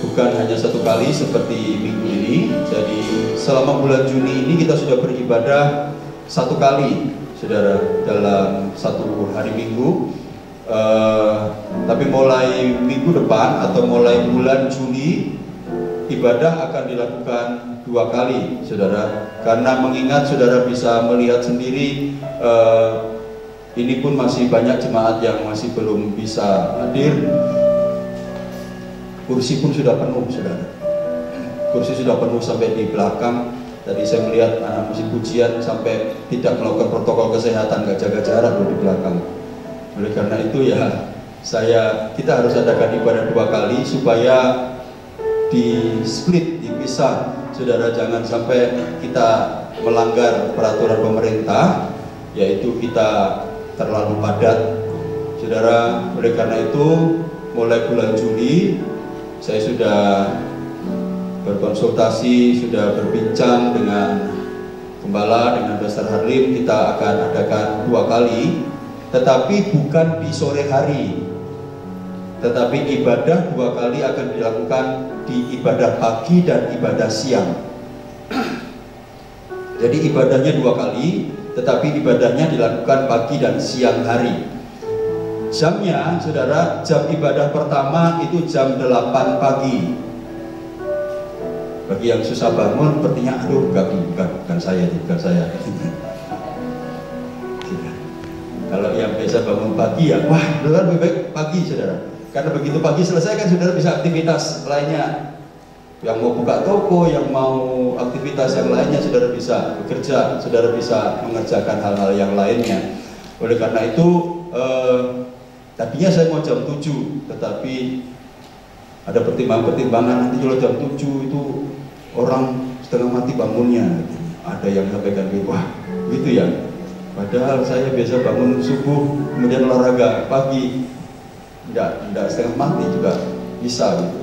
S3: Bukan hanya 1 kali seperti minggu ini. Jadi selama bulan Juni ini kita sudah beribadah 1 kali, saudara, dalam 1 hari minggu. Tapi mulai minggu depan atau mulai bulan Juli ibadah akan dilakukan 2 kali, saudara. Karena mengingat saudara bisa melihat sendiri, ini pun masih banyak jemaat yang masih belum bisa hadir. Kursi pun sudah penuh, saudara. Kursi sudah penuh sampai di belakang. Tadi saya melihat anak musik pujian sampai tidak melakukan protokol kesehatan, gak jaga jarak di belakang. Oleh karena itu ya, kita harus adakan ibadah 2 kali supaya di split, dipisah, saudara. Jangan sampai kita melanggar peraturan pemerintah, yaitu kita terlalu padat, saudara. Oleh karena itu mulai bulan Juli saya sudah berkonsultasi, sudah berbincang dengan Gembala, dengan Pastor Harlim. Kita akan adakan 2 kali, tetapi bukan di sore hari, tetapi ibadah 2 kali akan dilakukan di ibadah pagi dan ibadah siang. Jadi ibadahnya 2 kali, tetapi ibadahnya dilakukan pagi dan siang hari. Jamnya, saudara, jam ibadah pertama itu jam 8 pagi. Bagi yang susah bangun, sepertinya aduh, bukan saya. Kalau yang biasa bangun pagi ya, wah, lebih baik pagi, saudara. Karena begitu pagi selesai kan saudara bisa aktivitas lainnya. Yang mau buka toko, yang mau aktivitas yang lainnya, saudara bisa bekerja, saudara bisa mengerjakan hal-hal yang lainnya. Oleh karena itu, tadinya saya mau jam 7, tetapi ada pertimbangan nanti kalau jam 7 itu orang setengah mati bangunnya. Ada yang sampaikan, wah gitu ya, padahal saya biasa bangun subuh kemudian olahraga pagi, tidak setengah mati juga bisa gitu.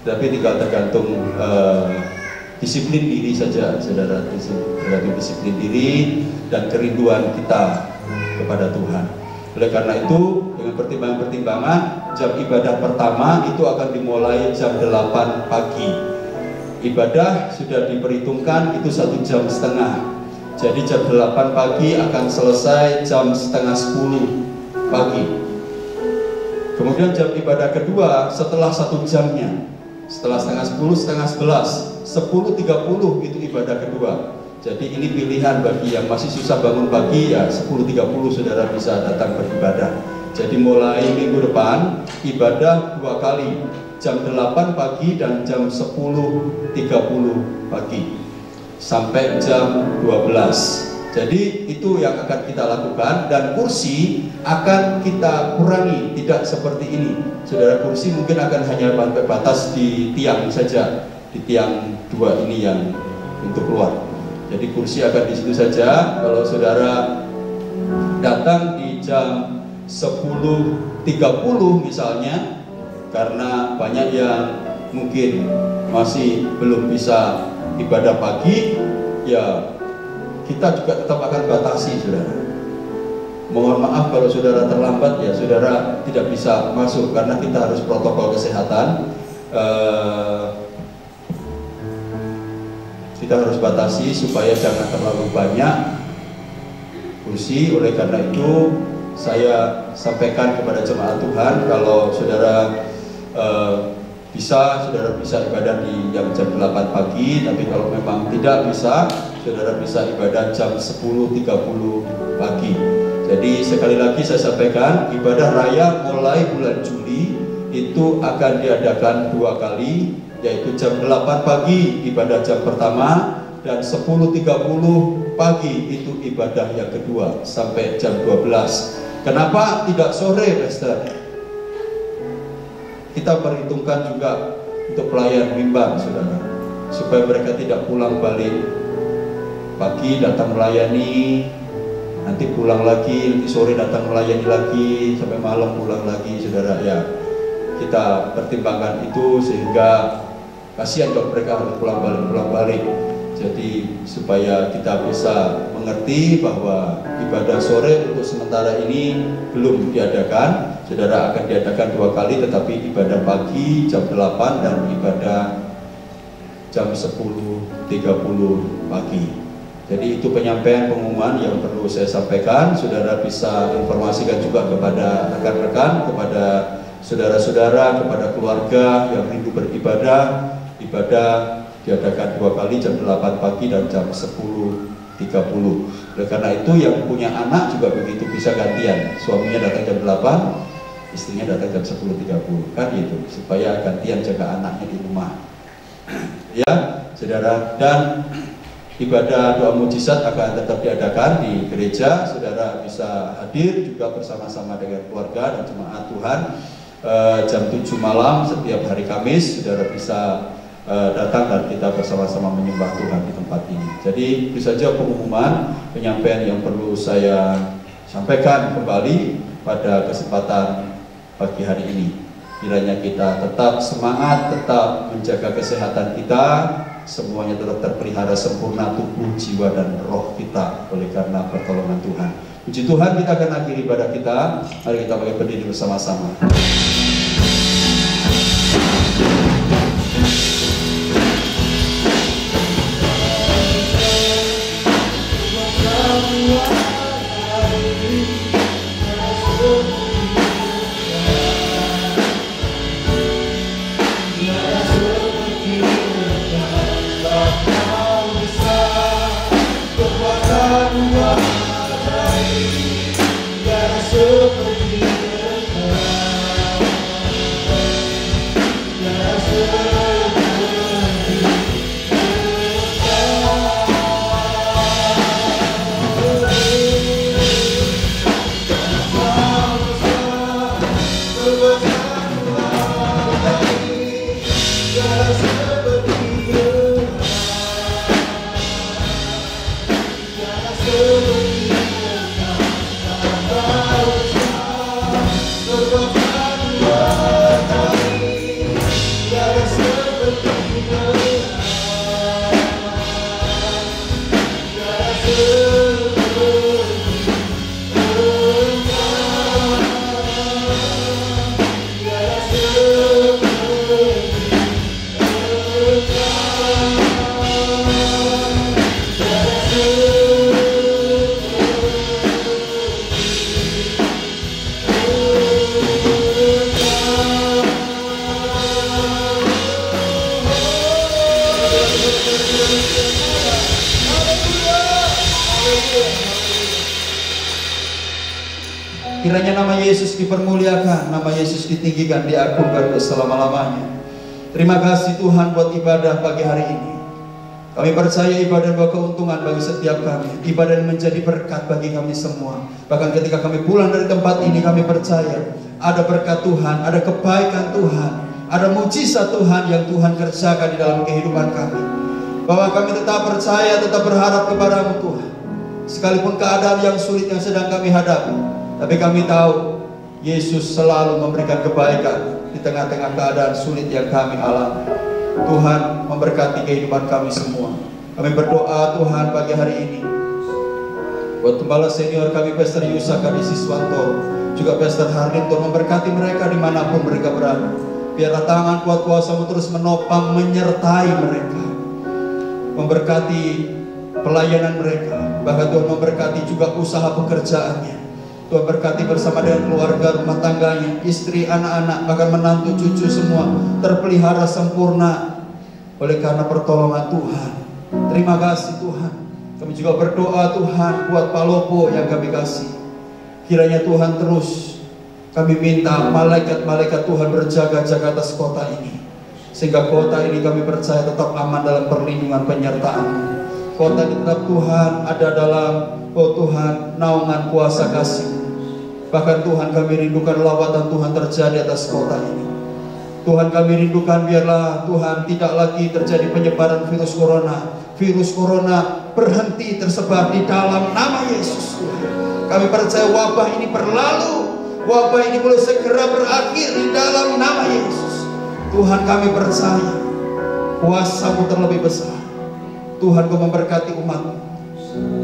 S3: Tapi tinggal tergantung disiplin diri saja, saudara. Tergantung disiplin diri dan kerinduan kita kepada Tuhan. Oleh karena itu, dengan pertimbangan-pertimbangan, jam ibadah pertama itu akan dimulai jam 8 pagi. Ibadah sudah diperhitungkan itu 1,5 jam. Jadi jam 8 pagi akan selesai jam 9:30 pagi. Kemudian jam ibadah kedua setelah 1 jamnya, setelah 9:30, 10:30, 10:30 itu ibadah kedua. Jadi ini pilihan bagi yang masih susah bangun pagi, ya 10:30 saudara bisa datang beribadah. Jadi mulai minggu depan ibadah 2 kali, jam 8 pagi dan jam 10:30 pagi sampai jam 12. Jadi itu yang akan kita lakukan, dan kursi akan kita kurangi, tidak seperti ini. Saudara, kursi mungkin akan hanya batas di tiang saja, di tiang 2 ini yang untuk keluar. Jadi kursi akan di situ saja. Kalau saudara datang di jam 10:30 misalnya, karena banyak yang mungkin masih belum bisa ibadah pagi, ya kita juga tetap akan batasi, saudara. Mohon maaf kalau saudara terlambat, ya saudara tidak bisa masuk karena kita harus protokol kesehatan. Kita harus batasi supaya jangan terlalu banyak kursi. Oleh karena itu saya sampaikan kepada jemaat Tuhan, kalau saudara saudara bisa ibadah di jam 8 pagi, tapi kalau memang tidak bisa, saudara bisa ibadah jam 10:30 pagi. Jadi sekali lagi saya sampaikan, ibadah raya mulai bulan Juli itu akan diadakan 2 kali, yaitu jam 8 pagi ibadah jam pertama, dan 10:30 pagi itu ibadah yang kedua sampai jam 12. Kenapa tidak sore, Pastor? Kita perhitungkan juga untuk pelayan mimbar, saudara, supaya mereka tidak pulang balik pagi datang melayani, nanti pulang lagi, nanti sore datang melayani lagi, sampai malam pulang lagi, saudara. Ya, kita pertimbangkan itu sehingga kasihan kalau mereka harus pulang balik. Jadi supaya kita bisa mengerti bahwa ibadah sore untuk sementara ini belum diadakan, saudara, akan diadakan 2 kali, tetapi ibadah pagi jam 8 dan ibadah jam 10:30 pagi. Jadi itu penyampaian pengumuman yang perlu saya sampaikan. Saudara bisa informasikan juga kepada rekan-rekan, kepada saudara-saudara, kepada keluarga yang rindu beribadah, ibadah diadakan 2 kali, jam 8 pagi dan jam 10.30. Oleh karena itu yang punya anak juga begitu, bisa gantian. Suaminya datang jam 8, istrinya datang jam 10.30, kan gitu, supaya gantian jaga anaknya di rumah. Ya, saudara, dan ibadah doa mujizat akan tetap diadakan di gereja. Saudara bisa hadir juga bersama-sama dengan keluarga dan jemaat Tuhan jam 7 malam setiap hari Kamis. Saudara bisa datang dan kita bersama-sama menyembah Tuhan di tempat ini. Jadi itu saja pengumuman penyampaian yang perlu saya sampaikan kembali pada kesempatan pagi hari ini. Kiranya kita tetap semangat, tetap menjaga kesehatan kita, semuanya tetap terpelihara sempurna tubuh, jiwa dan roh kita oleh karena pertolongan Tuhan. Puji Tuhan, kita akan akhiri ibadah kita. Mari kita pakai berdiri bersama-sama. Kiranya nama Yesus dipermuliakan, nama Yesus ditinggikan, diagungkan untuk selama-lamanya. Terima kasih Tuhan buat ibadah pagi hari ini. Kami percaya ibadah bawa keuntungan bagi setiap kami. Ibadah yang menjadi berkat bagi kami semua. Bahkan ketika kami pulang dari tempat ini, kami percaya ada berkat Tuhan, ada kebaikan Tuhan, ada mujizat Tuhan yang Tuhan kerjakan di dalam kehidupan kami. Bahwa kami tetap percaya, tetap berharap kepada-Mu Tuhan. Sekalipun keadaan yang sulit yang sedang kami hadapi, tapi kami tahu Yesus selalu memberikan kebaikan di tengah-tengah keadaan sulit yang kami alami. Tuhan memberkati kehidupan kami semua. Kami berdoa Tuhan pagi hari ini buat gembala senior kami Pastor Yusa Kadisiswanto, juga Pastor Harlington, memberkati mereka dimanapun mereka berada. Biarlah tangan kuat kuasa-Mu terus menopang, menyertai mereka, memberkati pelayanan mereka. Bahkan Tuhan memberkati juga usaha pekerjaannya. Tuhan berkati bersama dengan keluarga, rumah tangganya, istri, anak-anak, bahkan menantu, cucu semua terpelihara sempurna oleh karena pertolongan Tuhan. Terima kasih Tuhan. Kami juga berdoa Tuhan buat Pak Lopo yang kami kasih. Kiranya Tuhan terus kami minta malaikat-malaikat Tuhan berjaga-jaga atas kota ini, sehingga kota ini kami percaya tetap aman dalam perlindungan penyertaan-Mu. Kota ini tetap Tuhan ada dalam, oh Tuhan, naungan kuasa kasih. Bahkan Tuhan kami rindukan lawatan Tuhan terjadi atas kota ini. Tuhan kami rindukan biarlah Tuhan tidak lagi terjadi penyebaran virus corona. Virus corona berhenti tersebar di dalam nama Yesus Tuhan. Kami percaya wabah ini berlalu. Wabah ini boleh segera berakhir di dalam nama Yesus. Tuhan kami percaya kuasa-Mu terlebih besar. Tuhan Kau memberkati umat-Mu.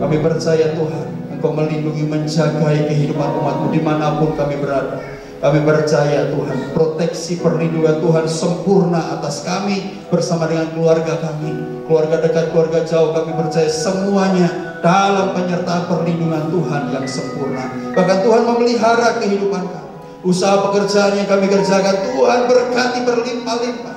S3: Kami percaya Tuhan Engkau melindungi, menjagai kehidupan umat-Mu dimanapun kami berada. Kami percaya Tuhan proteksi perlindungan Tuhan sempurna atas kami bersama dengan keluarga kami, keluarga dekat, keluarga jauh. Kami percaya semuanya dalam penyertaan perlindungan Tuhan yang sempurna. Bahkan Tuhan memelihara kehidupan kami. Usaha pekerjaan yang kami kerjakan Tuhan berkati berlimpah-limpah.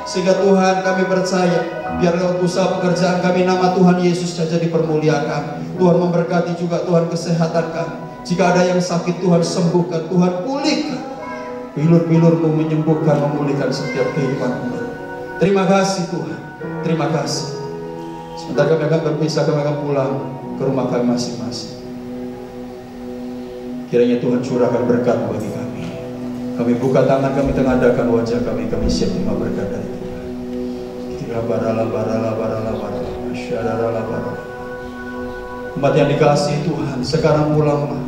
S3: Sehingga Tuhan kami percaya, biar lewat usaha pekerjaan kami nama Tuhan Yesus saja dipermuliakan. Tuhan memberkati juga Tuhan kesehatan kami. Jika ada yang sakit Tuhan sembuhkan, Tuhan pulihkan. Bilur-bilur-Mu menyembuhkan, memulihkan setiap kehidupan umat. Terima kasih Tuhan, terima kasih. Sebentar kami akan berpisah, kami akan pulang ke rumah kami masing-masing. Kiranya Tuhan curahkan berkat bagi kami. Kami buka tangan, kami tengadakan wajah kami siap terima berkat dari Tuhan. Umat yang dikasihi Tuhan, sekarang pulanglah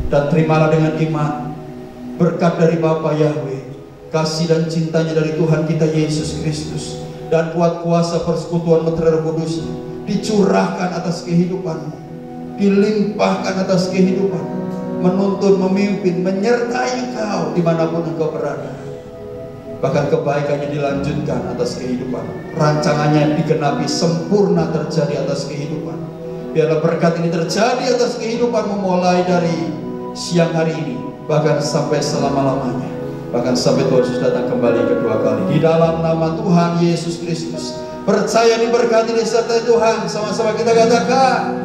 S3: dan terimalah dengan iman berkat dari Bapa Yahweh, kasih dan cintanya dari Tuhan kita Yesus Kristus, dan kuat kuasa persekutuan Roh Kudus dicurahkan atas kehidupanmu, dilimpahkan atas kehidupanmu, menuntun, memimpin, menyertai engkau dimanapun engkau berada. Bahkan kebaikannya dilanjutkan atas kehidupan, rancangannya digenapi sempurna terjadi atas kehidupan. Biarlah berkat ini terjadi atas kehidupanmu mulai dari siang hari ini, bahkan sampai selama-lamanya, bahkan sampai Tuhan Yesus datang kembali kedua kali. Di dalam nama Tuhan Yesus Kristus, percaya diberkati, disertai Tuhan. Sama-sama kita katakan